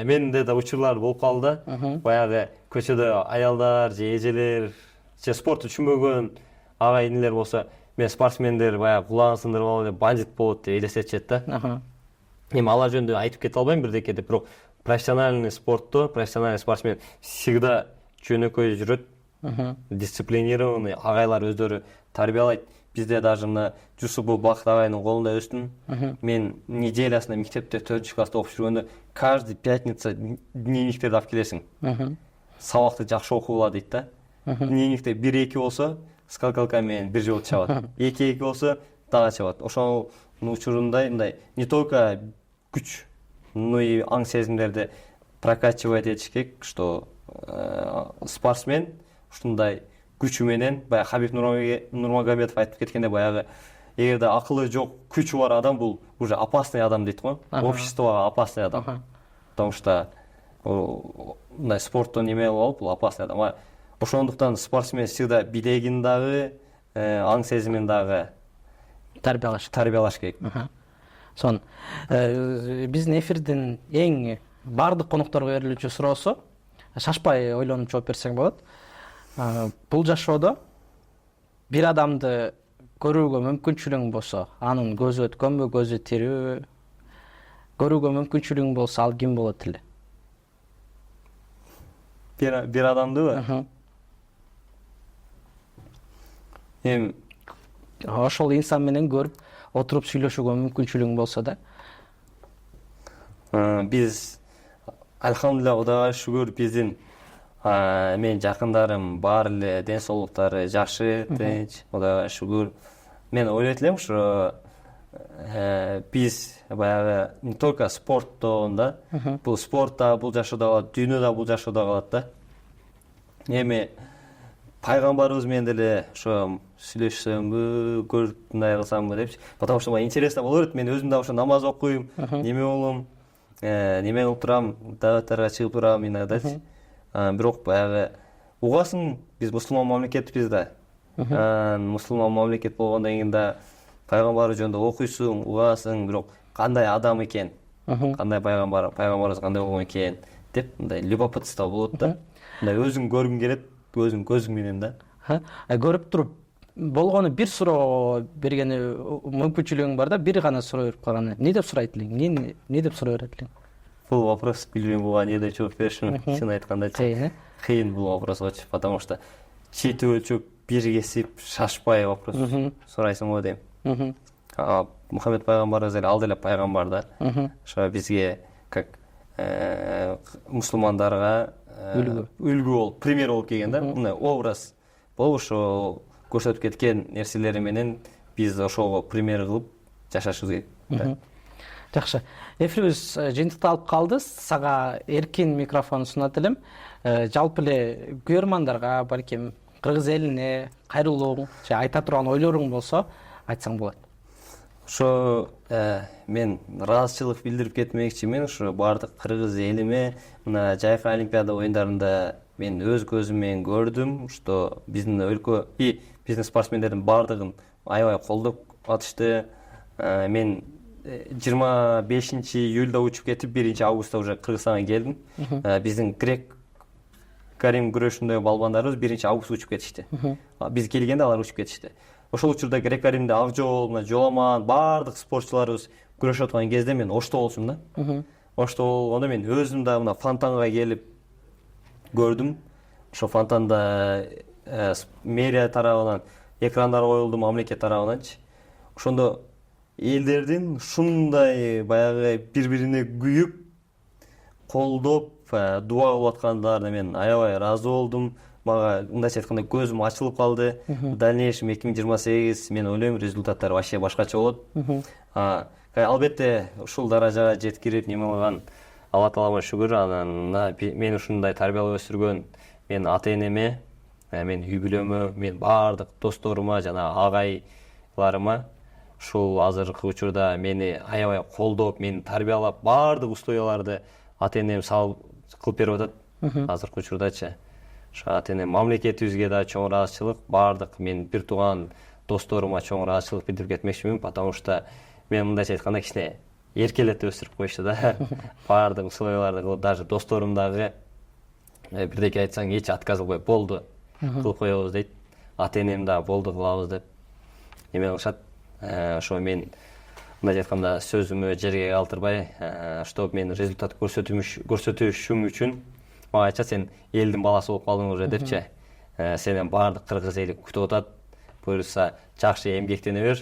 менде да учурлар болуп калды да. Баягы көчөдө аялдар же эжелер же спортты түшүнбөгөн ага инилер болсо, мен спортсмендер баягы кулагын сындырып алып эле бандит болот деп элестетишет да. Эми алар жөнүндө айтып кете албайм бирдеке деп, бирок профессиональный спортто профессиональный спортсмен всегда жөнөкөй жүрөт, дисциплинированный, агайлар өздөрү тарбиялайт. Бизде даже мына Жусупов Бакыт агайдын колунда өстүм. Мен неделясына мектепте 4-класста окуп жүргөндө каждый пятница дневниктерди алып келесиң. Сабакты жакшы окугула дейт да. Дневникте 1-2 болсо, скакалка менен бир жолу чабат. 2-2 болсо дагы чабат. Ошонун учурундай мындай не только күч, но и аң сезимдерди прокачивать этиш керек, что спортсмен ушундай күчү менен, баягы Хабиб Нурмагомедов айтып кеткенде, баягы эгерде акылы жок, күчү бар адам бул уже опасный адам дейт го. Обществого опасный адам. Потому что мындай спорттон неме болуп, бул опасный адам. Ошондуктан спортсмен всегда билегин дагы, аң сезимин дагы тарбиялаш керек. Сон биздин эфирдин эң бардык конокторго берилүүчү суроосу, шашпай ойлонуп жооп берсең болот. Бул жашоодо бир адамды көрүүгө мүмкүнчүлүгүң болсо, анын көзү өткөнбү, көзү тирүүбү, көрүүгө мүмкүнчүлүгүң болсо, ал ким болот эле? Бир адамдыбы? Эми ошол инсан менен көрүп, отуруп сүйлөшүүгө мүмкүнчүлүгүң болсо да. Биз алхамдулилlah, Кудайга шүгүр, биздин мен жакындарым бар эле ден соолуктары жакшы, тынч, Кудайга шүгүр. Мен ойлойт элем ушу биз баягы не только спорттон да, бул спортта, бул жашоодо калат, дүйнөдө бул жашоодо калат да. Эми пайгамбарыбыз менен деле ошо сүйлөшсөмбү, көрүп мындай кылсамбы депчи. Потому что мага интересно боло берет. Мен өзүм да ошо намаз окуйм, неме болом, неме кылып турам, дабаттарга чыгып турам иногда. Бирок баягы угасың, биз мусулман мамлекетпиз да. Мусулман мамлекет болгондон кийин да пайгамбар жөнүндө окуйсуң, угасың, бирок кандай адам экен, кандай пайгамбарыбыз кандай болгон экен деп мындай любопытство болот да. Мындай өзүң көргүң келет, өзүң көзүң менен да. Көрүп туруп болгону бир суроо бергени мүмкүнчүлүгүң бар да, бир гана суроо берип калганы. Эмне деп сурайт элең? Эмне деп суроо берет элең? Бул вопрос билбейм буга эмне деп жооп беришим. Чын айтканда Кыйын, кыйын бул вопросгочу, потому что чети өлчөп бир кесип шашпай вопрос сурайсың го дейм. Мухаммед пайгамбарыбыз эле ал деле пайгамбар да. Ошо бизге как мусулмандарга үлгү болуп, пример болуп келген да. Мындай образ болуп ошо көрсөтүп кеткен нерселери менен биз ошого пример кылып жашашыбыз керек. Жакшы. Эфирибиз жыйынтыкталып калды. Сага эркин микрофон сунат элем. Жалпы эле көрөрмандарга, балким кыргыз элине кайрылууң же айта турган ойлоруң болсо айтсаң болот. Ошо мен ыраазычылык билдирип кетмекчимин. Ошо бардык кыргыз элиме мына жайкы Олимпиада оюндарында мен өз көзүм менен көрдүм, что биздин өлкө биздин спортсмендердин бардыгын аябай колдоп атышты. Мен 25 июльда учуп кетип 1 августта уже Кыргызстанга келдим. Биздин грек карим күрөшүндө балбандарыбыз 1 августта учуп кетишти. Биз келгенде алар учуп кетишти. Ошол учурда грек каримде Акжол, мына Жоламан бардык спортчуларыбыз күрөшүп аткан кезде мен Ошто болчумун да. Ошто болгондо мен өзүм да мына фонтанга келип көрдүм. Ошо фонтанда мэрия тарабынан экрандар коюлду, мамлекет тарабынанчы. Ошондо элдердин ушундай баягы бири-бирине күйүп, колдоп, дуа кылып аткандарына мен аябай ыраазы болдум. Мага мындайча айтканда көзүм ачылып калды. В дальнейшем 2028 мен ойлойм результаттар вообще башкача болот. Албетте ушул даражага жеткирип неме кылган Алла Таалага шүгүр. Анан мен ушундай тарбиялап өстүргөн мен ата-энеме, мен үй бүлөмө, мен бардык досторума жана агайларыма ушул азыркы учурда мени аябай колдоп, мени тарбиялап, бардык условияларды ата-энем салып кылып берип атат азыркы учурдачы. Ошо ата-энем мамлекетибизге да чоң ыраазычылык, бардык мен бир тууган досторума чоң ыраазычылык билдирип кетмекчимин, потому что мен мындайча айтканда кичине эркелетип өстүрүп коюшту да. Бардык условияларды кылып, даже досторум дагы бирдеке айтсаң эч отказ кылбай болду, кылып коебуз дейт. Ата-энем да болду кылабыз деп эме кылышат. Ошо мен мындайча айтканда сөзүмө жерге калтырбай, чтобы мен результат көрсөтүшүм үчүн мага айтышат, сен элдин баласы болуп калдың уже депчи. Сенен бардык кыргыз эли күтүп атат. Буюрса жакшы эмгектене бер,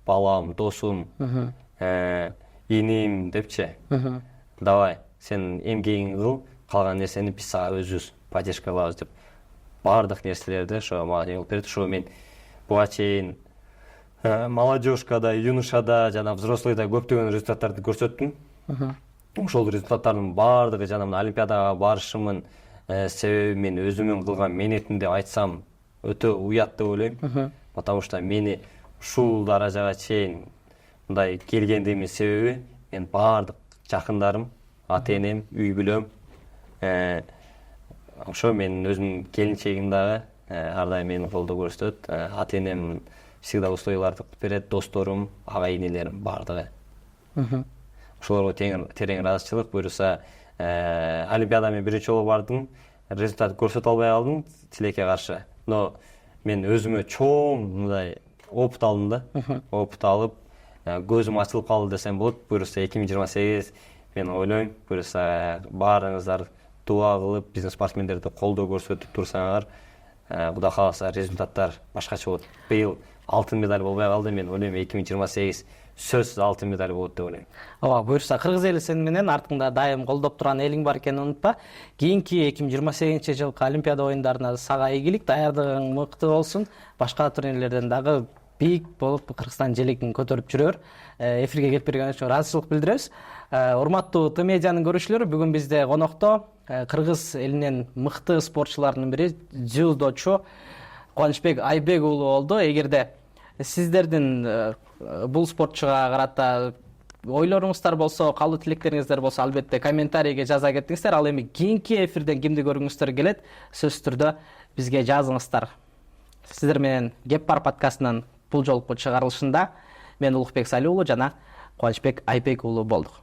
балам, досум, иним депчи. Давай, сен эмгегиңди кыл, калган нерсени биз сага өзүбүз поддержка кылабыз деп. Бардык нерселерди ошо мага жеңип берди. Ошо мен буга чейин молодежкада, юношада жана взрослыйда көптөгөн результаттарды көрсөттүм. Ошол результаттардын бардыгы жана мына Олимпиадага барышымын себеби мен өзүмүн кылган менетим деп айтсам өтө уят деп ойлойм. Потому что мени ушул даражага чейин мындай келгендигимдин себеби мен бардык жакындарым, ата-энем, үй бүлөм, ошо менин өзүмдүн келинчегим дагы ар дайым мени колдоо көрсөтөт. Ата-энем всегда условияларды кылып берет, досторум, ага-инелерим бардыгы. Ошолорго терең ыраазычылык. Буюрса Олимпиадага мен биринчи жолу бардым, результат көрсөтө албай калдым тилекке каршы. Но мен өзүмө чоң мындай опыт алдым да. Опыт алып, көзүм ачылып калды десем болот. Буюрса 2028 мен ойлойм, буюрса баарыңыздар дуа кылып, биздин спортсмендерди колдоо көрсөтүп турсаңар, Кудай кааласа результаттар башкача болот. Быйыл алтын медаль болбой калды, мен ойлойм 2028 сөзсүз алтын медаль болот деп ойлойм. Ооба, буюрса кыргыз эли сен менен артыңда дайым колдоп турган элиң бар экенин унутпа. Кийинки 2028-жылкы Олимпиада оюндарына сага ийгилик, даярдыгың мыкты болсун. Башка турнирлерден дагы бийик болуп Кыргызстан желегин көтөрүп жүрөр. Эфирге келип берген үчүн ыраазычылык билдиребиз. Урматтуу Т-медианын көрүүчүлөрү, бүгүн бизде конокто кыргыз элинен мыкты спортчулардын бири дзюдочу Кубанычбек Айбек уулу болду. Эгерде сиздердин бул спортчуга карата ойлоруңуздар болсо, калуу тилектериңиздер болсо, албетте комментарийге жаза кетиңиздер. Ал эми кийинки эфирден кимди көргүңүздөр келет, сөзсүз түрдө бизге жазыңыздар. Сиздер менен Кеп бар подкастынын бул жолку чыгарылышында мен Улукбек Салиулу жана Кубанычбек Айбек уулу болдук.